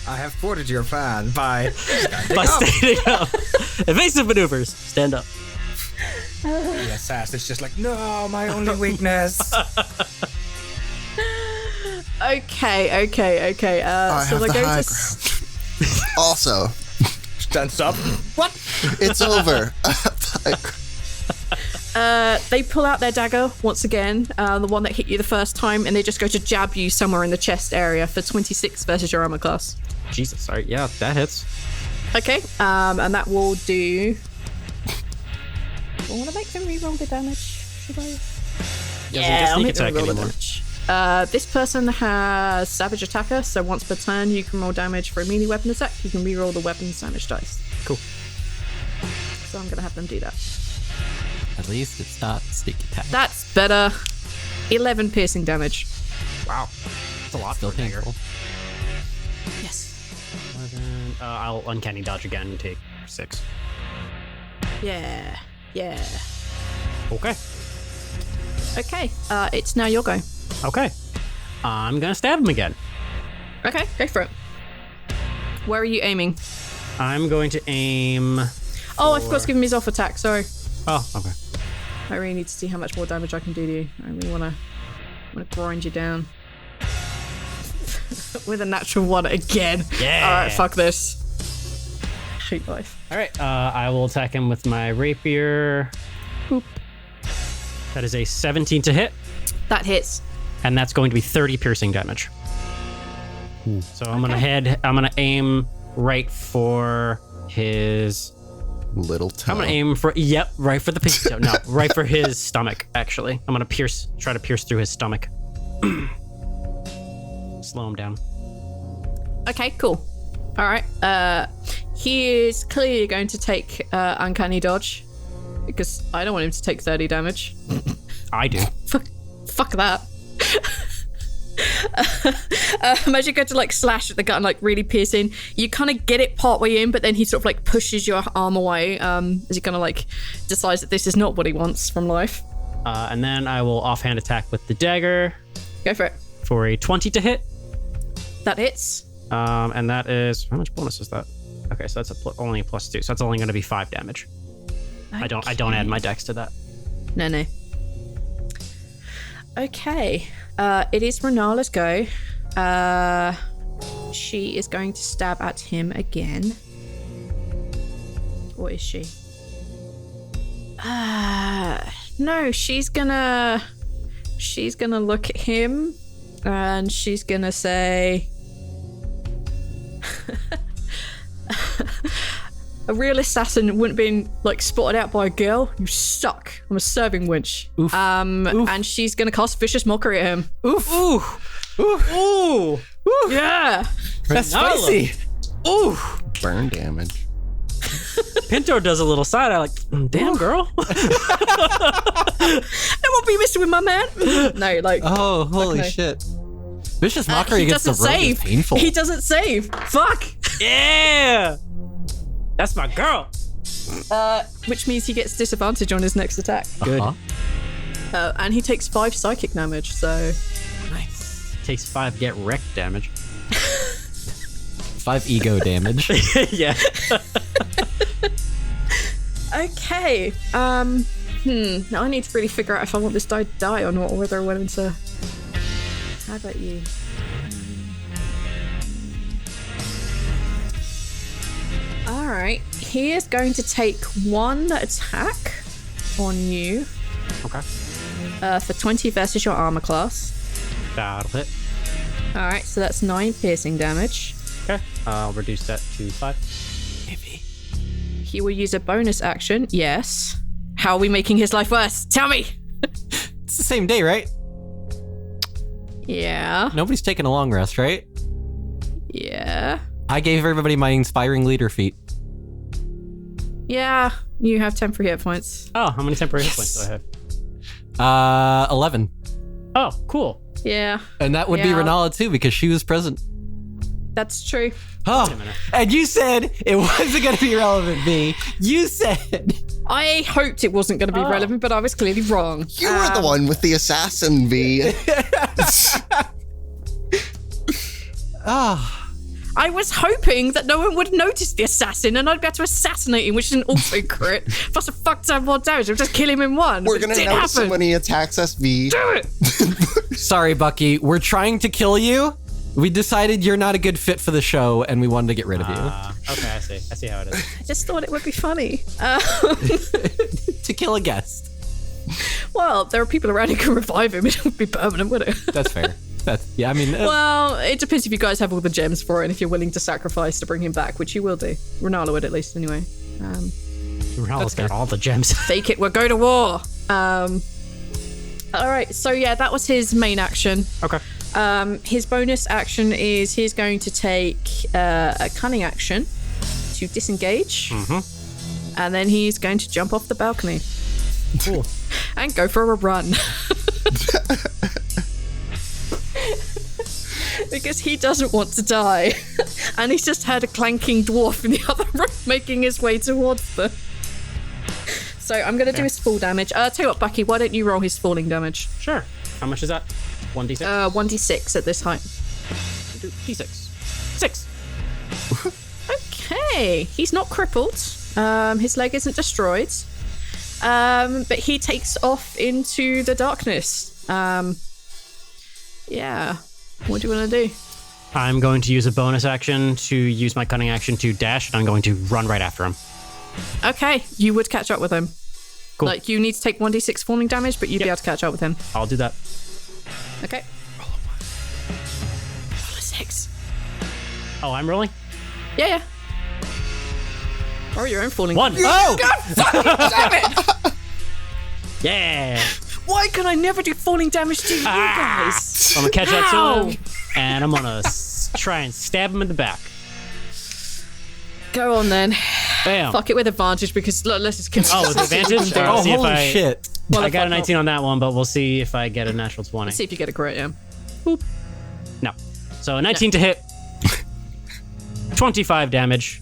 I have thwarted your plan by Standing up. Evasive maneuvers. Stand up. The assassin's just like, no, my only weakness. Okay. I So have they're the going high to. ground. Also, Stands up. What? it's over. I have the high ground. They pull out their dagger once again, the one that hit you the first time, and they just go to jab you somewhere in the chest area for 26 versus your armor class. Jesus. All right. Yeah, that hits. Okay, and that will do. I want to make them reroll the damage. Should I? I'll I'll make make them attack reroll the anymore. damage. This person has Savage Attacker, so once per turn you can roll damage for a melee weapon attack. You can reroll the weapon's damage dice. Cool. So I'm gonna have them do that. At least it's not sneak attack. That's better. 11 piercing damage. Wow. That's a lot. Still for a dagger. painful. Yes. 11. I'll uncanny dodge again and take 6. Yeah. Okay. Okay. It's now your go. Okay. I'm gonna stab him again. Okay, go for it. Where are you aiming? I'm going to aim. Oh, I forgot to give him his off attack. Sorry. Oh, okay. I really need to see how much more damage I can do to you. I really want to grind you down. With a natural 1 again. Yeah. Alright, fuck this. Hate life. All right. I will attack him with my rapier. Boop. That is a 17 to hit, That hits. and that's going to be 30 piercing damage. So I'm gonna aim right for his. Little toe. I'm gonna aim for right for the pinky toe. No, right for his stomach. Actually, I'm gonna try to pierce through his stomach. Slow him down. Okay, cool. Alright. He is clearly going to take Uncanny Dodge. Because I don't want him to take 30 damage. I do. Fuck that. As you go to like slash at the gun, like really piercing, you kind of get it partway in, but then he sort of like pushes your arm away as he kind of like decides that this is not what he wants from life. And then I will offhand attack with the dagger Go for it. for a 20 to hit. That hits. And that is, how much bonus is that? Okay, so that's only a +2, so that's only going to be 5 damage. I don't add my dex to that. No. Okay. It is Rhnala's go. She is going to stab at him again. What is she? No, she's gonna look at him and she's gonna say a real assassin wouldn't have been like spotted out by a girl. You suck. I'm a serving wench. Oof. Oof. And she's gonna cast vicious mockery at him. Oof. Ooh! Yeah. That's spicy. Ooh! Burn damage. Pinto does a little side eye like, damn girl. I won't be messing with my man. No, like Oh, holy Okay. shit. Vicious mockery he against the doesn't rogue is save. painful. He doesn't save. Fuck. Yeah! That's my girl. Which means he gets disadvantage on his next attack. Good. And he takes 5 psychic damage, so Nice. Takes 5 get wrecked damage. 5 ego damage. Yeah. okay. Now I need to really figure out if I want this die to die or not, or whether I want him to. How about you? Alright. He is going to take 1 attack on you. Okay. For 20 versus your armor class. That'll hit. Alright, so that's 9 piercing damage. Okay. I'll reduce that to 5. He will use a bonus action. Yes. How are we making his life worse? Tell me! It's the same day, right? Yeah. Nobody's taking a long rest, right? Yeah. I gave everybody my inspiring leader feat. Yeah. You have temporary hit points. Oh, how many temporary hit points do I have? 11. Oh, cool. Yeah. And that would be Rhnala too, because she was present. That's true. Oh, Wait a minute. and you said it wasn't going to be relevant, B. You said... I hoped it wasn't going to be relevant, but I was clearly wrong. You were the one with the assassin, V. I was hoping that no one would notice the assassin and I'd be able to assassinate him, which is an auto crit. Plus a fuck ton more damage. I'll just kill him in one. We're going to notice him when he attacks us, V. Do it! Sorry, Bucky. We're trying to kill you. We decided you're not a good fit for the show, and we wanted to get rid of you. Okay, I see. I see how it is. I just thought it would be funny. To kill a guest. Well, there are people around who can revive him. It would be permanent, would it? That's fair. I mean... Well, it depends if you guys have all the gems for it and if you're willing to sacrifice to bring him back, which you will do. Rhal would at least, anyway. Rhal's got all the gems. Take it, we'll go to war. Alright, so yeah, that was his main action. Okay. His bonus action is he's going to take a cunning action to disengage. And then he's going to jump off the balcony. Cool. And go for a run. Because he doesn't want to die. And he's just heard a clanking dwarf in the other room making his way towards them. So I'm going to do his full damage. Tell you what, Bucky, why don't you roll his falling damage? Sure. How much is that? 1d6? 1d6 at this height. D6. 6. Okay. He's not crippled. His leg isn't destroyed. But he takes off into the darkness. Yeah. What do you want to do? I'm going to use a bonus action to use my cunning action to dash, and I'm going to run right after him. Okay. You would catch up with him. Cool. Like, you need to take 1d6 falling damage, but you'd be able to catch up with him. I'll do that. Okay. Roll a 6. Oh, I'm rolling? Yeah. Or your own falling 1. damage. Oh! God fucking damn it! Yeah! Why can I never do falling damage to you guys? So I'm gonna catch up to him, and I'm gonna try and stab him in the back. Go on then. Bam. Fuck it with advantage because let's just kill him. Oh, with advantage? All right, Oh, see if holy I, shit. Well, I got a fuck 19 on that one, but we'll see if I get a natural 20. Let's see if you get a crit, yeah. No. So a 19 to hit. 25 damage.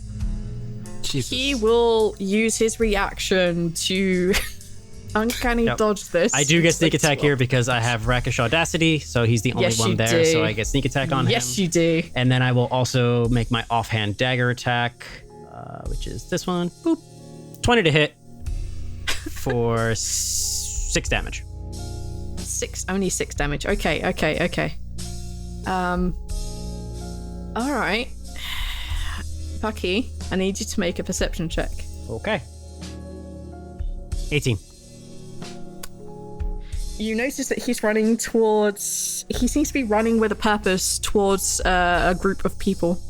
Jesus. He will use his reaction to uncanny dodge this. I do get sneak attack here because I have Rakish Audacity, so he's the only Yes, one you there, do. so I get sneak attack on him. Yes, you do. And then I will also make my offhand dagger attack, which is this one. Boop. 20 to hit for 6 damage. Only 6 damage. Okay. All right. Bucky, I need you to make a perception check. Okay. 18. You notice that he's running towards... He seems to be running with a purpose towards a group of people.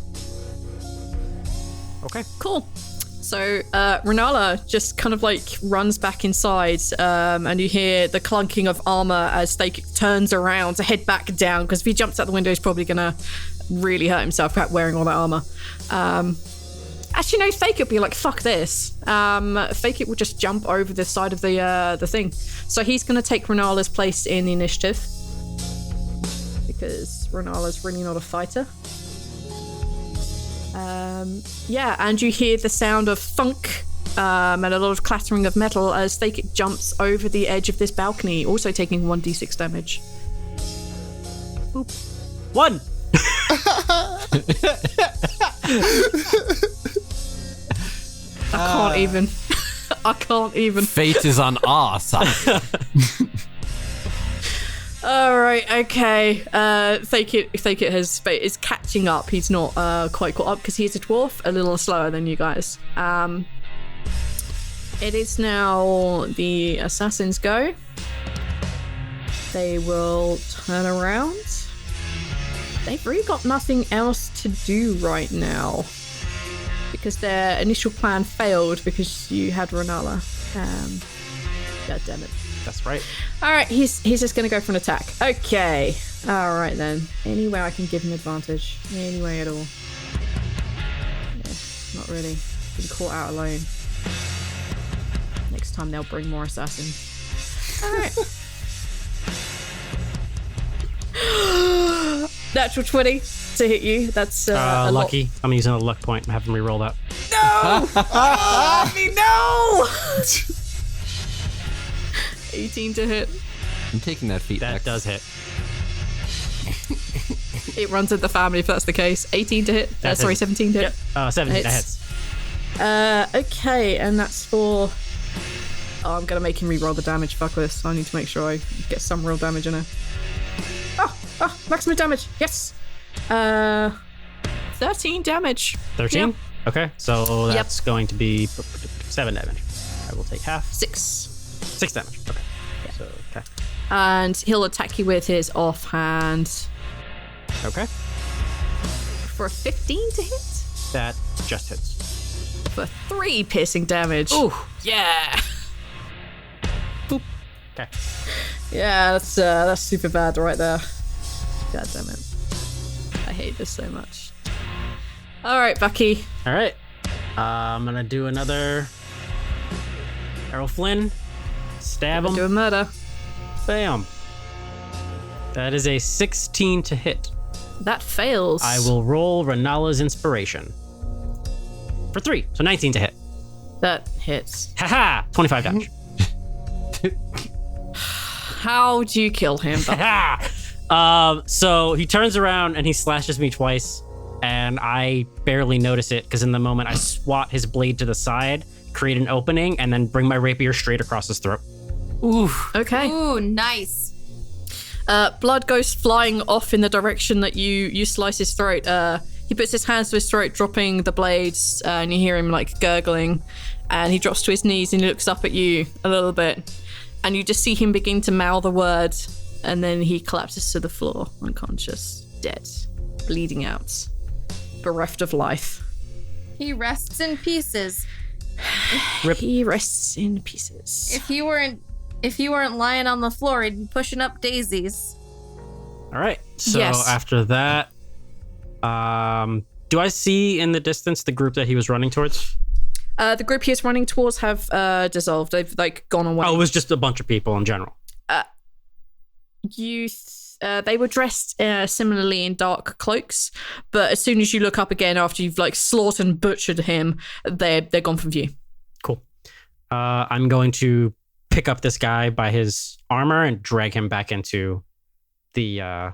Okay. Cool. So Rhal just kind of like runs back inside, and you hear the clunking of armor as they turns around to head back down, because if he jumps out the window, he's probably gonna really hurt himself wearing all that armor. Actually, no, Fake It will be like, fuck this. Fake It will just jump over the side of the thing. So he's gonna take Rhnala's place in the initiative, because Rhnala's really not a fighter. Yeah, and you hear the sound of thunk and a lot of clattering of metal as Thakit jumps over the edge of this balcony, also taking 1d6 damage. Boop. 1! I can't even. Fate is on our side. Alright, okay. Thakit is catching up. He's not quite caught up because he's a dwarf, a little slower than you guys. It is now the assassins' go. They will turn around. They've really got nothing else to do right now, because their initial plan failed because you had Rhal. God damn it. That's right. Alright, he's just gonna go for an attack. Okay. Alright then. Any way I can give him advantage. Any way at all. Yeah, not really. Been caught out alone. time they'll bring more assassins. All right. Natural 20 to hit you. That's a lucky. I'm using a luck point and have him reroll that. No! 18 to hit. I'm taking that feat That back. does hit. It runs in the family if that's the case. 18 to hit. That Sorry, hits. 17 to hit. Yep. 17. That Hits. hits. Okay, and that's for... Oh, I'm going to make him re-roll the damage. Fuck this. I need to make sure I get some real damage in it. Oh, maximum damage. Yes. 13 damage. 13? Yep. Okay, so that's going to be 7 damage. I will take half. 6. 6 damage. Okay. So, okay. And he'll attack you with his offhand Okay. for a 15 to hit. That just hits. For 3 piercing damage. Ooh. Yeah. Boop. Okay. Yeah, that's super bad right there. God damn it. I hate this so much. Alright, Bucky. All right. I'm going to do another Errol Flynn. Stab him. Do a murder. Bam. That is a 16 to hit. That fails. I will roll Rhanala's Inspiration. For 3, so 19 to hit. That hits. Haha! 25 damage. How do you kill him? Bucky? Haha! So he turns around and he slashes me twice, and I barely notice it because in the moment I swat his blade to the side, create an opening, and then bring my rapier straight across his throat. Ooh. Okay. Ooh, nice. Blood goes flying off in the direction that you slice his throat. He puts his hands to his throat, dropping the blades, and you hear him like gurgling. And he drops to his knees and he looks up at you a little bit, and you just see him begin to mouth a word, and then he collapses to the floor, unconscious, dead, bleeding out, bereft of life. He rests in pieces. He rests in pieces. If he weren't lying on the floor, he'd be pushing up daisies. All right. So Yes. after that, do I see in the distance the group that he was running towards? The group he is running towards have dissolved. They've like gone away. Oh, it was just a bunch of people in general. They were dressed similarly in dark cloaks, but as soon as you look up again after you've like slaughtered and butchered him, they're gone from view. Cool. I'm going to pick up this guy by his armor and drag him back into the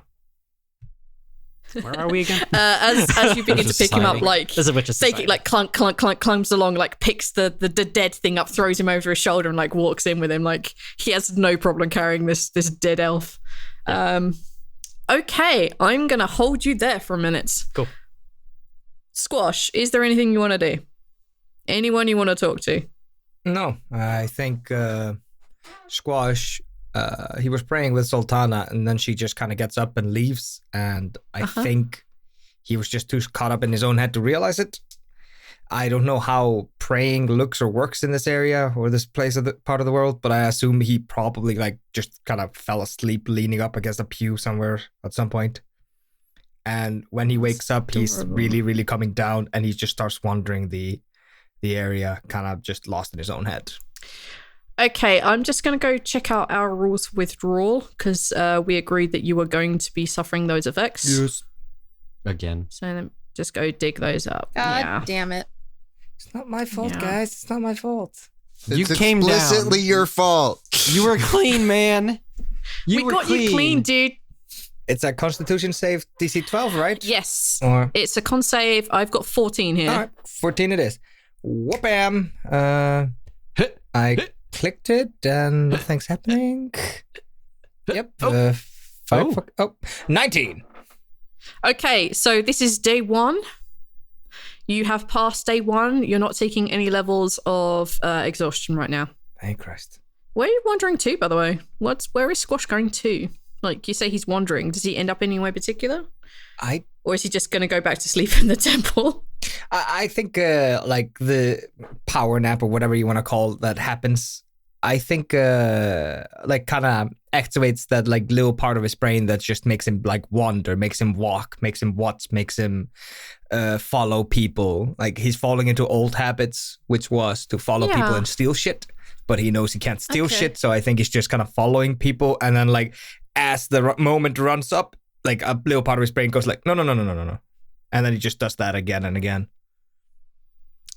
where are we again? As you begin to Just pick him up, sliding. like There's a witch's Saki society. like clunk climbs along, like picks the dead thing up, throws him over his shoulder, and like walks in with him. Like he has no problem carrying this dead elf. Okay, I'm gonna hold you there for a minute. Cool. Squash, is there anything you want to do? Anyone you want to talk to? No, I think Squash, he was praying with Zaltanna, and then she just kind of gets up and leaves. And I think he was just too caught up in his own head to realize it. I don't know how praying looks or works in this area or this place of the part of the world, but I assume he probably like just kind of fell asleep leaning up against a pew somewhere at some point. And when he wakes up, he's really, really coming down, and he just starts wandering the area, kind of just lost in his own head. Okay, I'm just going to go check out our rules with Rhal, because we agreed that you were going to be suffering those effects. Again. So then just go dig those up. God damn it. It's not my fault, Yeah. guys. It's not my fault. You It's came down. explicitly your fault. You were clean, man. We got you clean, dude. It's a Constitution save DC 12, right? Yes. Or It's a con save. I've got 14 here. all right, 14 it is. Whoop-am. I clicked it and nothing's happening. Yep. 19. Okay, so this is day 1. You have passed day 1. You're not taking any levels of exhaustion right now. Thank Christ. Where are you wandering to, by the way? Where is Squash going to? Like, you say he's wandering. Does he end up anywhere particular? Or is he just going to go back to sleep in the temple? I think like the power nap or whatever you want to call that happens. I think like kind of activates that like little part of his brain that just makes him like wander, makes him walk, makes him watch, makes him follow people. Like he's falling into old habits, which was to follow people Yeah. and steal shit. but he knows he can't steal Okay. shit. So I think he's just kind of following people. And then like as the moment runs up, like a little part of his brain goes like, no. And then he just does that again and again.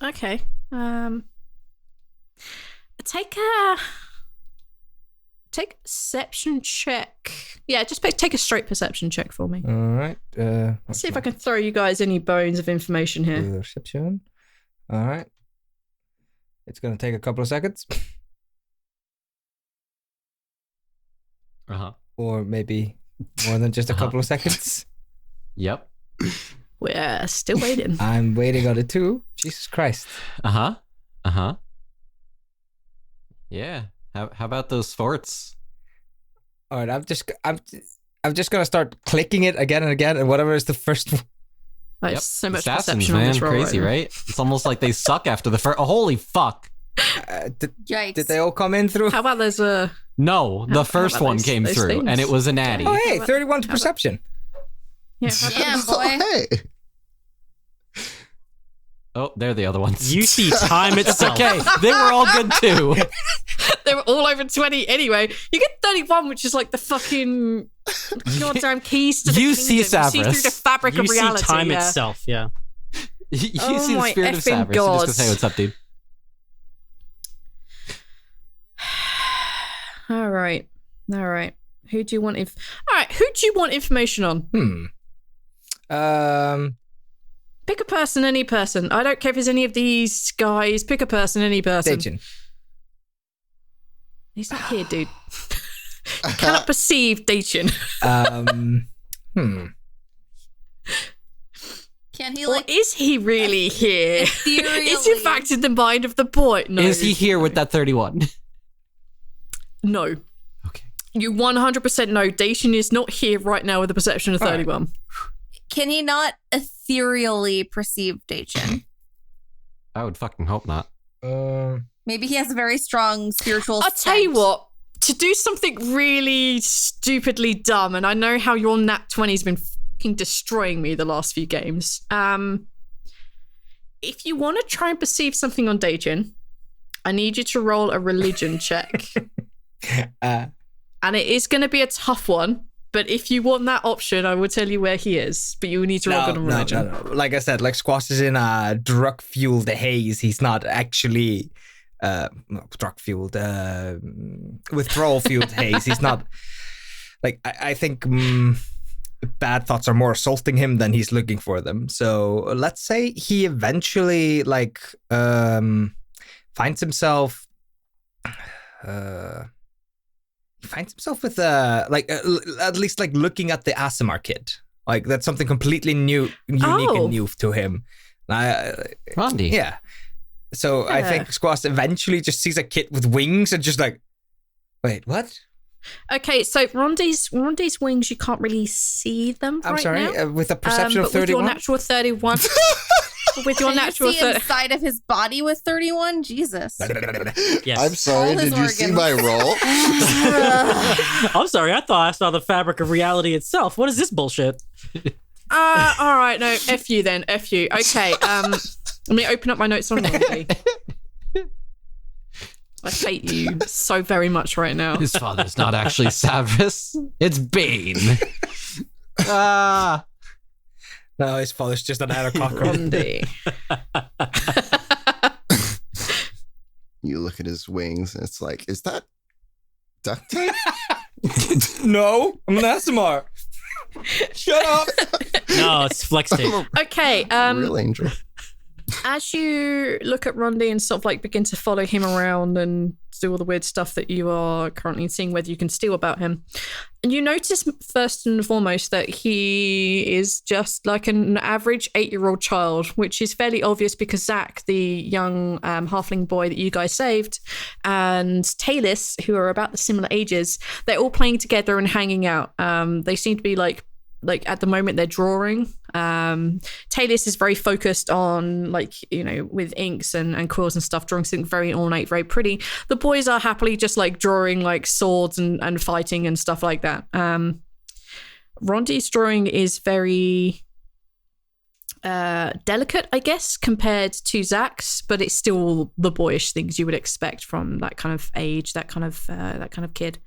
Okay. Take a perception check. Yeah, just take a straight perception check for me. All right. Let's see if I can throw you guys any bones of information here. Perception. All right. It's going to take a couple of seconds. Uh-huh. Or maybe more than just a couple of seconds. Yep. We're still waiting. I'm waiting on it too. Jesus Christ. Uh-huh. Uh-huh. Yeah. How about those forts? All right, I'm just gonna start clicking it again and again, and whatever is the first one. There's so much Assassins, perception on man. this roll. Crazy, right? It's almost like they suck after the first. Oh, holy fuck. Yikes. Did they all come in through? How about there's a... No, the first about one those- came those through, things? and it was a natty. Oh, hey, How about- 31 to perception. Yeah, how about- Yeah, boy. Oh, hey. Oh, they're the other ones. You see time itself. Okay, they were all good too. they were all over 20 anyway. You get 31, which is like the fucking goddamn keys to the You kingdom. see You see through Savras. the fabric You of see reality. time yeah. itself, yeah. You Oh see the my spirit of effing Savras. You just go gods. say, what's up, dude? All right. Who do you want information on? Pick a person, any person. I don't care if it's any of these guys. Pick a person, any person. Dajin. He's not here, dude. Cannot perceive Dachin. Can he Or like is he really here? ethereally? Is in fact in the mind of the boy? No. Is he here with that 31? No. Okay. You 100% know Dacian is not here right now with a perception of All right. 31. Can he not ethereally perceive Dachin? I would fucking hope not. Maybe he has a very strong spiritual. I'll tell you sense. what, to do something really stupidly dumb, and I know how your nat 20 has been fucking destroying me the last few games. If you want to try and perceive something on Dacian, I need you to roll a religion check. And it is going to be a tough one, but if you want that option, I will tell you where he is. But you need to roll good on religion. No. Like I said, like Squash is in a drug-fueled haze. He's not actually drug-fueled, withdrawal-fueled haze. He's not like I think bad thoughts are more assaulting him than he's looking for them. So let's say he eventually like finds himself. He finds himself with at least like looking at the Asimar kid. Like that's something completely new, unique and new to him. Rondi. Yeah. So I think Squash eventually just sees a kid with wings and just like, wait, what? Okay, so Rondi's wings, you can't really see them I'm right sorry, now. with a perception of but with your 31? natural 31... with your Can natural you see inside of his body with 31? Jesus. Yes. I'm sorry, All his did you see organs. my roll? I'm sorry, I thought I saw the fabric of reality itself. What is this bullshit? All right, no, F you then, F you. Okay, let me open up my notes on Rondi. I hate you so very much right now. His father's not actually Savras. It's Bane. Ah. No, his father's just an Anacocker. Rondi. You look at his wings and it's like, is that duct tape? No, I'm an Asimar. Shut up. No, it's flex tape. Okay, Real angel. as you look at Rondi and sort of like begin to follow him around and do all the weird stuff that you are currently seeing whether you can steal about him, and you notice first and foremost that he is just like an average 8-year-old child, which is fairly obvious because Zach, the young halfling boy that you guys saved, and Talis, who are about the similar ages, they're all playing together and hanging out. They seem to be like at the moment they're drawing. Talis is very focused on with inks and quills and stuff, drawing something very ornate, very pretty. The boys are happily just like drawing like swords and fighting and stuff like that. Rondi's drawing is very delicate, I guess, compared to Zach's, but it's still the boyish things you would expect from that kind of age, that kind of kid.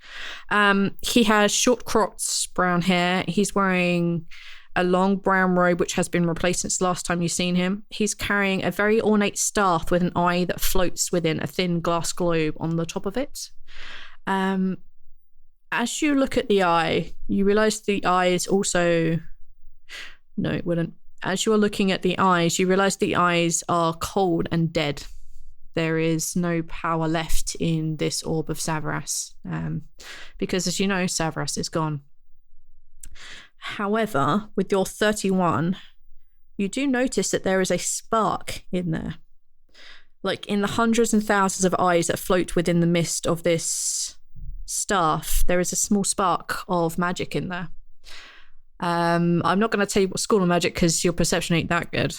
He has short cropped brown hair. He's wearing a long brown robe which has been replaced since the last time you've seen him. He's carrying a very ornate staff with an eye that floats within a thin glass globe on the top of it. As you look at the eye, you realize the eye is also... No, it wouldn't. As you are looking at the eyes, you realize the eyes are cold and dead. There is no power left in this orb of Savras, because as you know, Savras is gone. However, with your 31, you do notice that there is a spark in there. Like in the hundreds and thousands of eyes that float within the mist of this staff, there is a small spark of magic in there. I'm not going to tell you what school of magic because your perception ain't that good.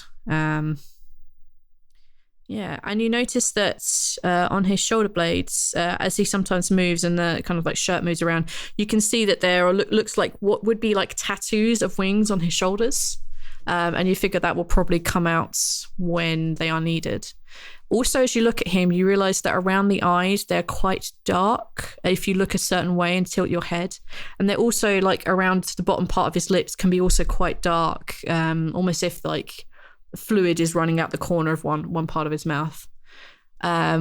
Yeah, and you notice that on his shoulder blades, as he sometimes moves and the kind of like shirt moves around, you can see that there looks like what would be like tattoos of wings on his shoulders. And you figure that will probably come out when they are needed. Also, as you look at him, you realize that around the eyes, they're quite dark if you look a certain way and tilt your head. And they're also like around the bottom part of his lips can be also quite dark, almost if like fluid is running out the corner of one part of his mouth,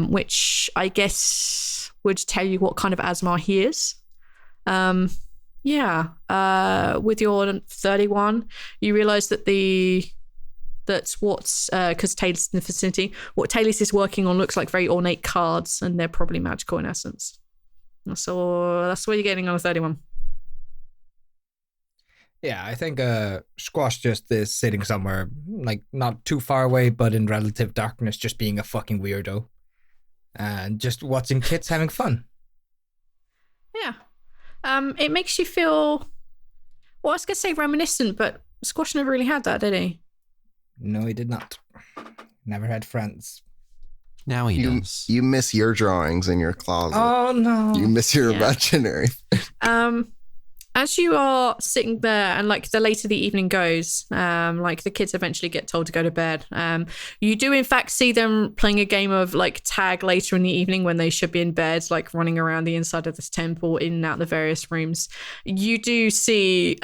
which I guess would tell you what kind of Asmar he is. With your 31, you realize that because Taylor's in the vicinity, what Taylor's is working on looks like very ornate cards, and they're probably magical in essence. So that's what you're getting on a 31. Yeah, I think Squash just is sitting somewhere, like not too far away, but in relative darkness, just being a fucking weirdo. And just watching kids having fun. Yeah. It makes you feel, well, I was going to say reminiscent, but Squash never really had that, did he? No, he did not. Never had friends. Now he does. You miss your drawings in your closet. Oh, no. You miss your imaginary. As you are sitting there and like the later the evening goes, like the kids eventually get told to go to bed. You do in fact see them playing a game of like tag later in the evening when they should be in bed, like running around the inside of this temple, in and out the various rooms. You do see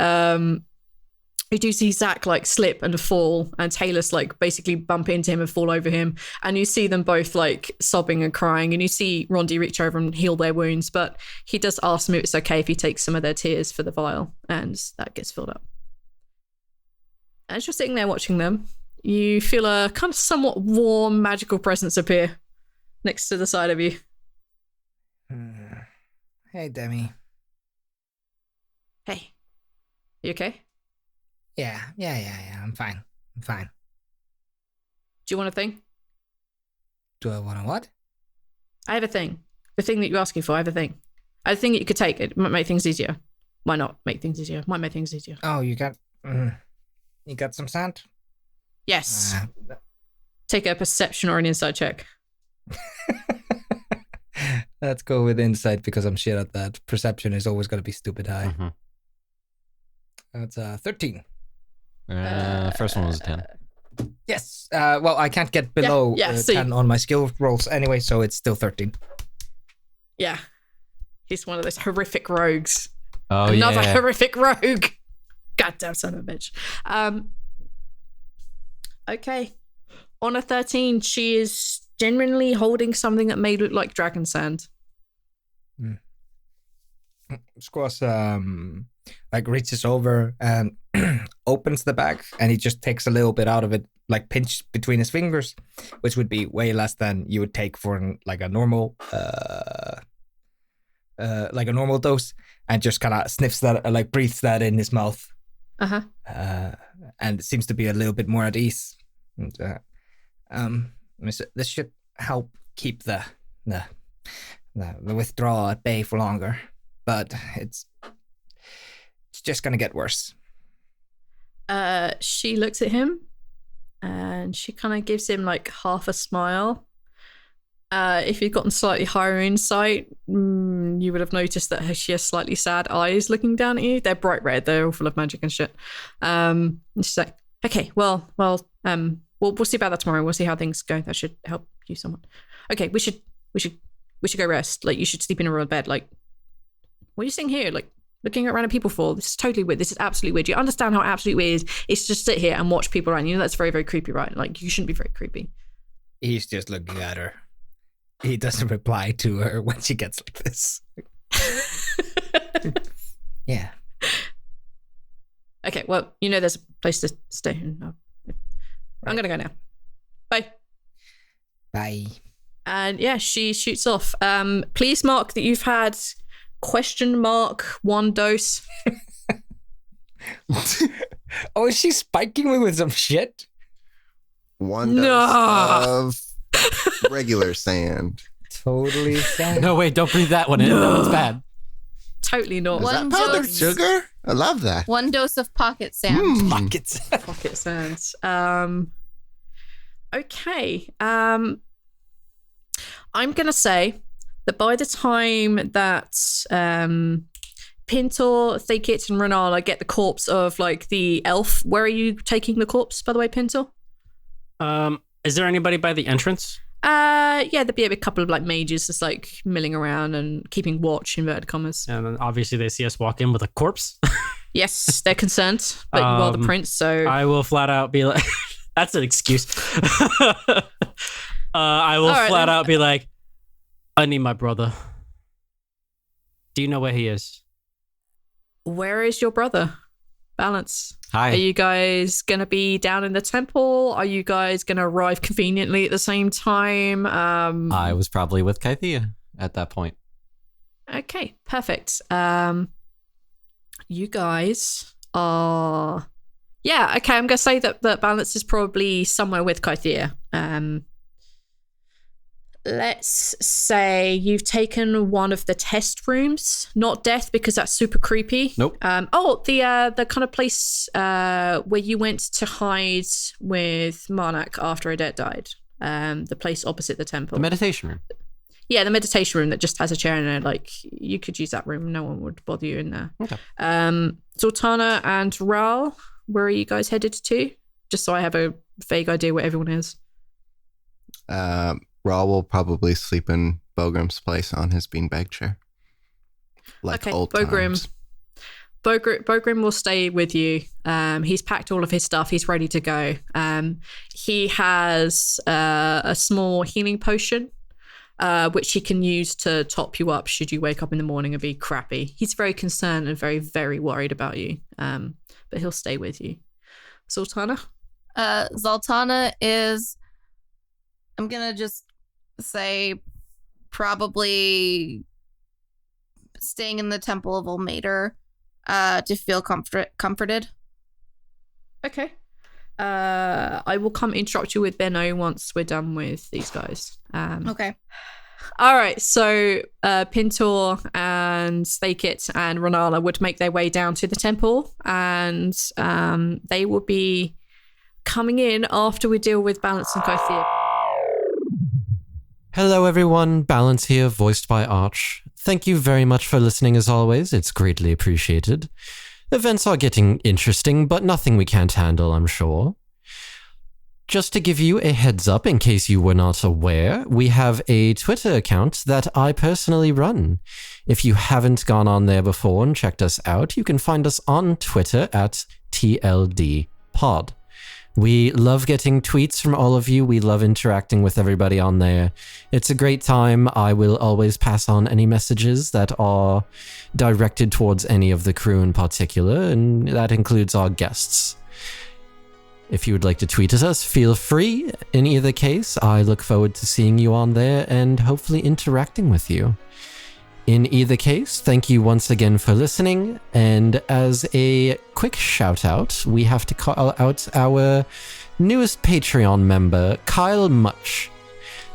Zach like slip and fall, and Taylor's like basically bump into him and fall over him, and you see them both like sobbing and crying, and you see Rondi reach over and heal their wounds, but he does ask them if it's okay if he takes some of their tears for the vial, and that gets filled up. As you're sitting there watching them, you feel a kind of somewhat warm magical presence appear next to the side of you. Hey, Demi. Hey, you okay? Yeah, I'm fine. Do you want a thing? Do I want a what? I have a thing. The thing that you're asking for, I have a thing. I have a thing that you could take. It might make things easier. Might not make things easier. Might make things easier. Oh, you got some sand? Yes. Take a perception or an insight check. Let's go with insight because I'm shit at that. Perception is always going to be stupid high. Mm-hmm. That's 13. First one was a 10. Yes. Well, I can't get below 10 on my skill rolls anyway, so it's still 13. Yeah. He's one of those horrific rogues. Oh, Another horrific rogue. Goddamn son of a bitch. Okay. On a 13, she is genuinely holding something that may look like dragon sand. Squash like reaches over and opens the bag, and he just takes a little bit out of it, like pinched between his fingers, which would be way less than you would take for a normal dose, and just kind of sniffs that, like breathes that in his mouth. And it seems to be a little bit more at ease. And, this should help keep the withdrawal at bay for longer, but it's just gonna get worse. She looks at him and she kind of gives him like half a smile. If you'd gotten slightly higher insight, you would have noticed that she has slightly sad eyes looking down at you. They're bright red. They're all full of magic and shit. And she's like, Okay, we'll see about that tomorrow. We'll see how things go. That should help you somewhat. Okay, we should go rest. Like, you should sleep in a real bed. Like, what are you sitting here? Like, looking at random people for? This is totally weird. This is absolutely weird. You understand how absolutely weird it is? It's just sit here and watch people around. You know that's very, very creepy, right? Like, you shouldn't be very creepy. He's just looking at her. He doesn't reply to her when she gets like this. Yeah. Okay, well, you know there's a place to stay. I'm going to go now. Bye. Bye. And yeah, she shoots off. Please mark that you've had (1 dose. Oh, is she spiking me with some shit? 1 dose of regular sand. Totally sad. No, wait, don't breathe that one in. That one's bad. Totally not. Is that powdered sugar? I love that. 1 dose of pocket sand. Buckets. Pocket sands. Okay. I'm gonna say that by the time that Pintor, Thakit, and Rhal get the corpse of like the elf, where are you taking the corpse, by the way, Pintor? Is there anybody by the entrance? Yeah, there'd be a couple of like mages just like milling around and keeping watch, inverted commas. And then obviously they see us walk in with a corpse. Yes, they're concerned, but you are the prince, so I will flat out be like, that's an excuse. I will flat out be like, I need my brother. Do you know where he is? where is your brother? Balance. Hi. Are you guys going to be down in the temple? Are you guys going to arrive conveniently at the same time? I was probably with Kythea at that point. Okay, perfect. You guys are... Yeah, okay, I'm going to say that Balance is probably somewhere with Kythea. Let's say you've taken one of the test rooms, not death because that's super creepy. Nope. The kind of place where you went to hide with Marnak after Adet died. The place opposite the temple. The meditation room. Yeah, the meditation room that just has a chair in it. Like, you could use that room. No one would bother you in there. Okay. Zaltanna and Rhal, where are you guys headed to? Just so I have a vague idea where everyone is. Rhal will probably sleep in Bogrim's place on his beanbag chair. Like old times. Bogrim will stay with you. He's packed all of his stuff. He's ready to go. He has a small healing potion, which he can use to top you up should you wake up in the morning and be crappy. He's very concerned and very, very worried about you. But he'll stay with you. Zaltanna? Zaltanna is... I'm going to just say probably staying in the Temple of Ulmater to feel comforted. Okay. I will come interrupt you with Benno once we're done with these guys. Okay. All right. So Pintor and Thakit and Rhal would make their way down to the temple, and they will be coming in after we deal with Balance and Kythea. Hello everyone, Balance here, voiced by Arch. Thank you very much for listening as always, it's greatly appreciated. Events are getting interesting, but nothing we can't handle, I'm sure. Just to give you a heads up in case you were not aware, we have a Twitter account that I personally run. If you haven't gone on there before and checked us out, you can find us on Twitter at TLDpod. We love getting tweets from all of you. We love interacting with everybody on there. It's a great time. I will always pass on any messages that are directed towards any of the crew in particular, and that includes our guests. If you would like to tweet at us, feel free. In either case, I look forward to seeing you on there and hopefully interacting with you. In either case, thank you once again for listening, and as a quick shout out, we have to call out our newest Patreon member, Kyle Much.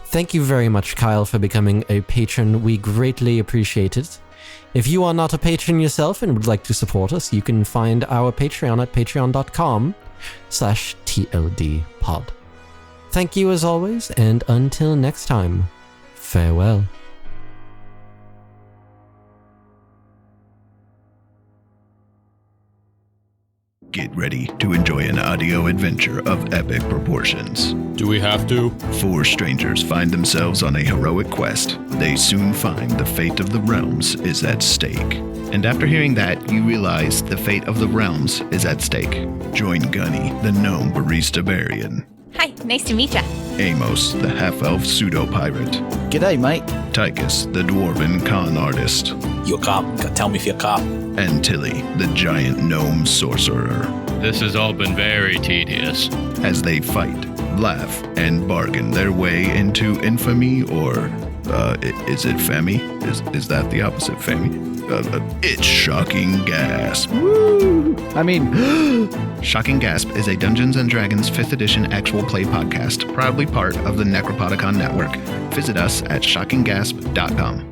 Thank you very much, Kyle, for becoming a patron. We greatly appreciate it. If you are not a patron yourself and would like to support us, you can find our Patreon at patreon.com/TLDpod. Thank you as always, and until next time, farewell. Get ready to enjoy an audio adventure of epic proportions. Do we have to? 4 strangers find themselves on a heroic quest. They soon find the fate of the realms is at stake. And after hearing that, you realize the fate of the realms is at stake. Join Gunny, the gnome barista-barian. Hi, nice to meet ya. Amos, the half-elf pseudo-pirate. G'day, mate. Tychus, the dwarven con artist. You a cop? Tell me if you're a cop. And Tilly, the giant gnome sorcerer. This has all been very tedious. As they fight, laugh, and bargain their way into infamy or... is it fammy? Is that the opposite fammy? It's Shocking Gasp. Woo! I mean... Shocking Gasp is a Dungeons & Dragons 5th edition actual play podcast, proudly part of the Necropodicon Network. Visit us at shockinggasp.com.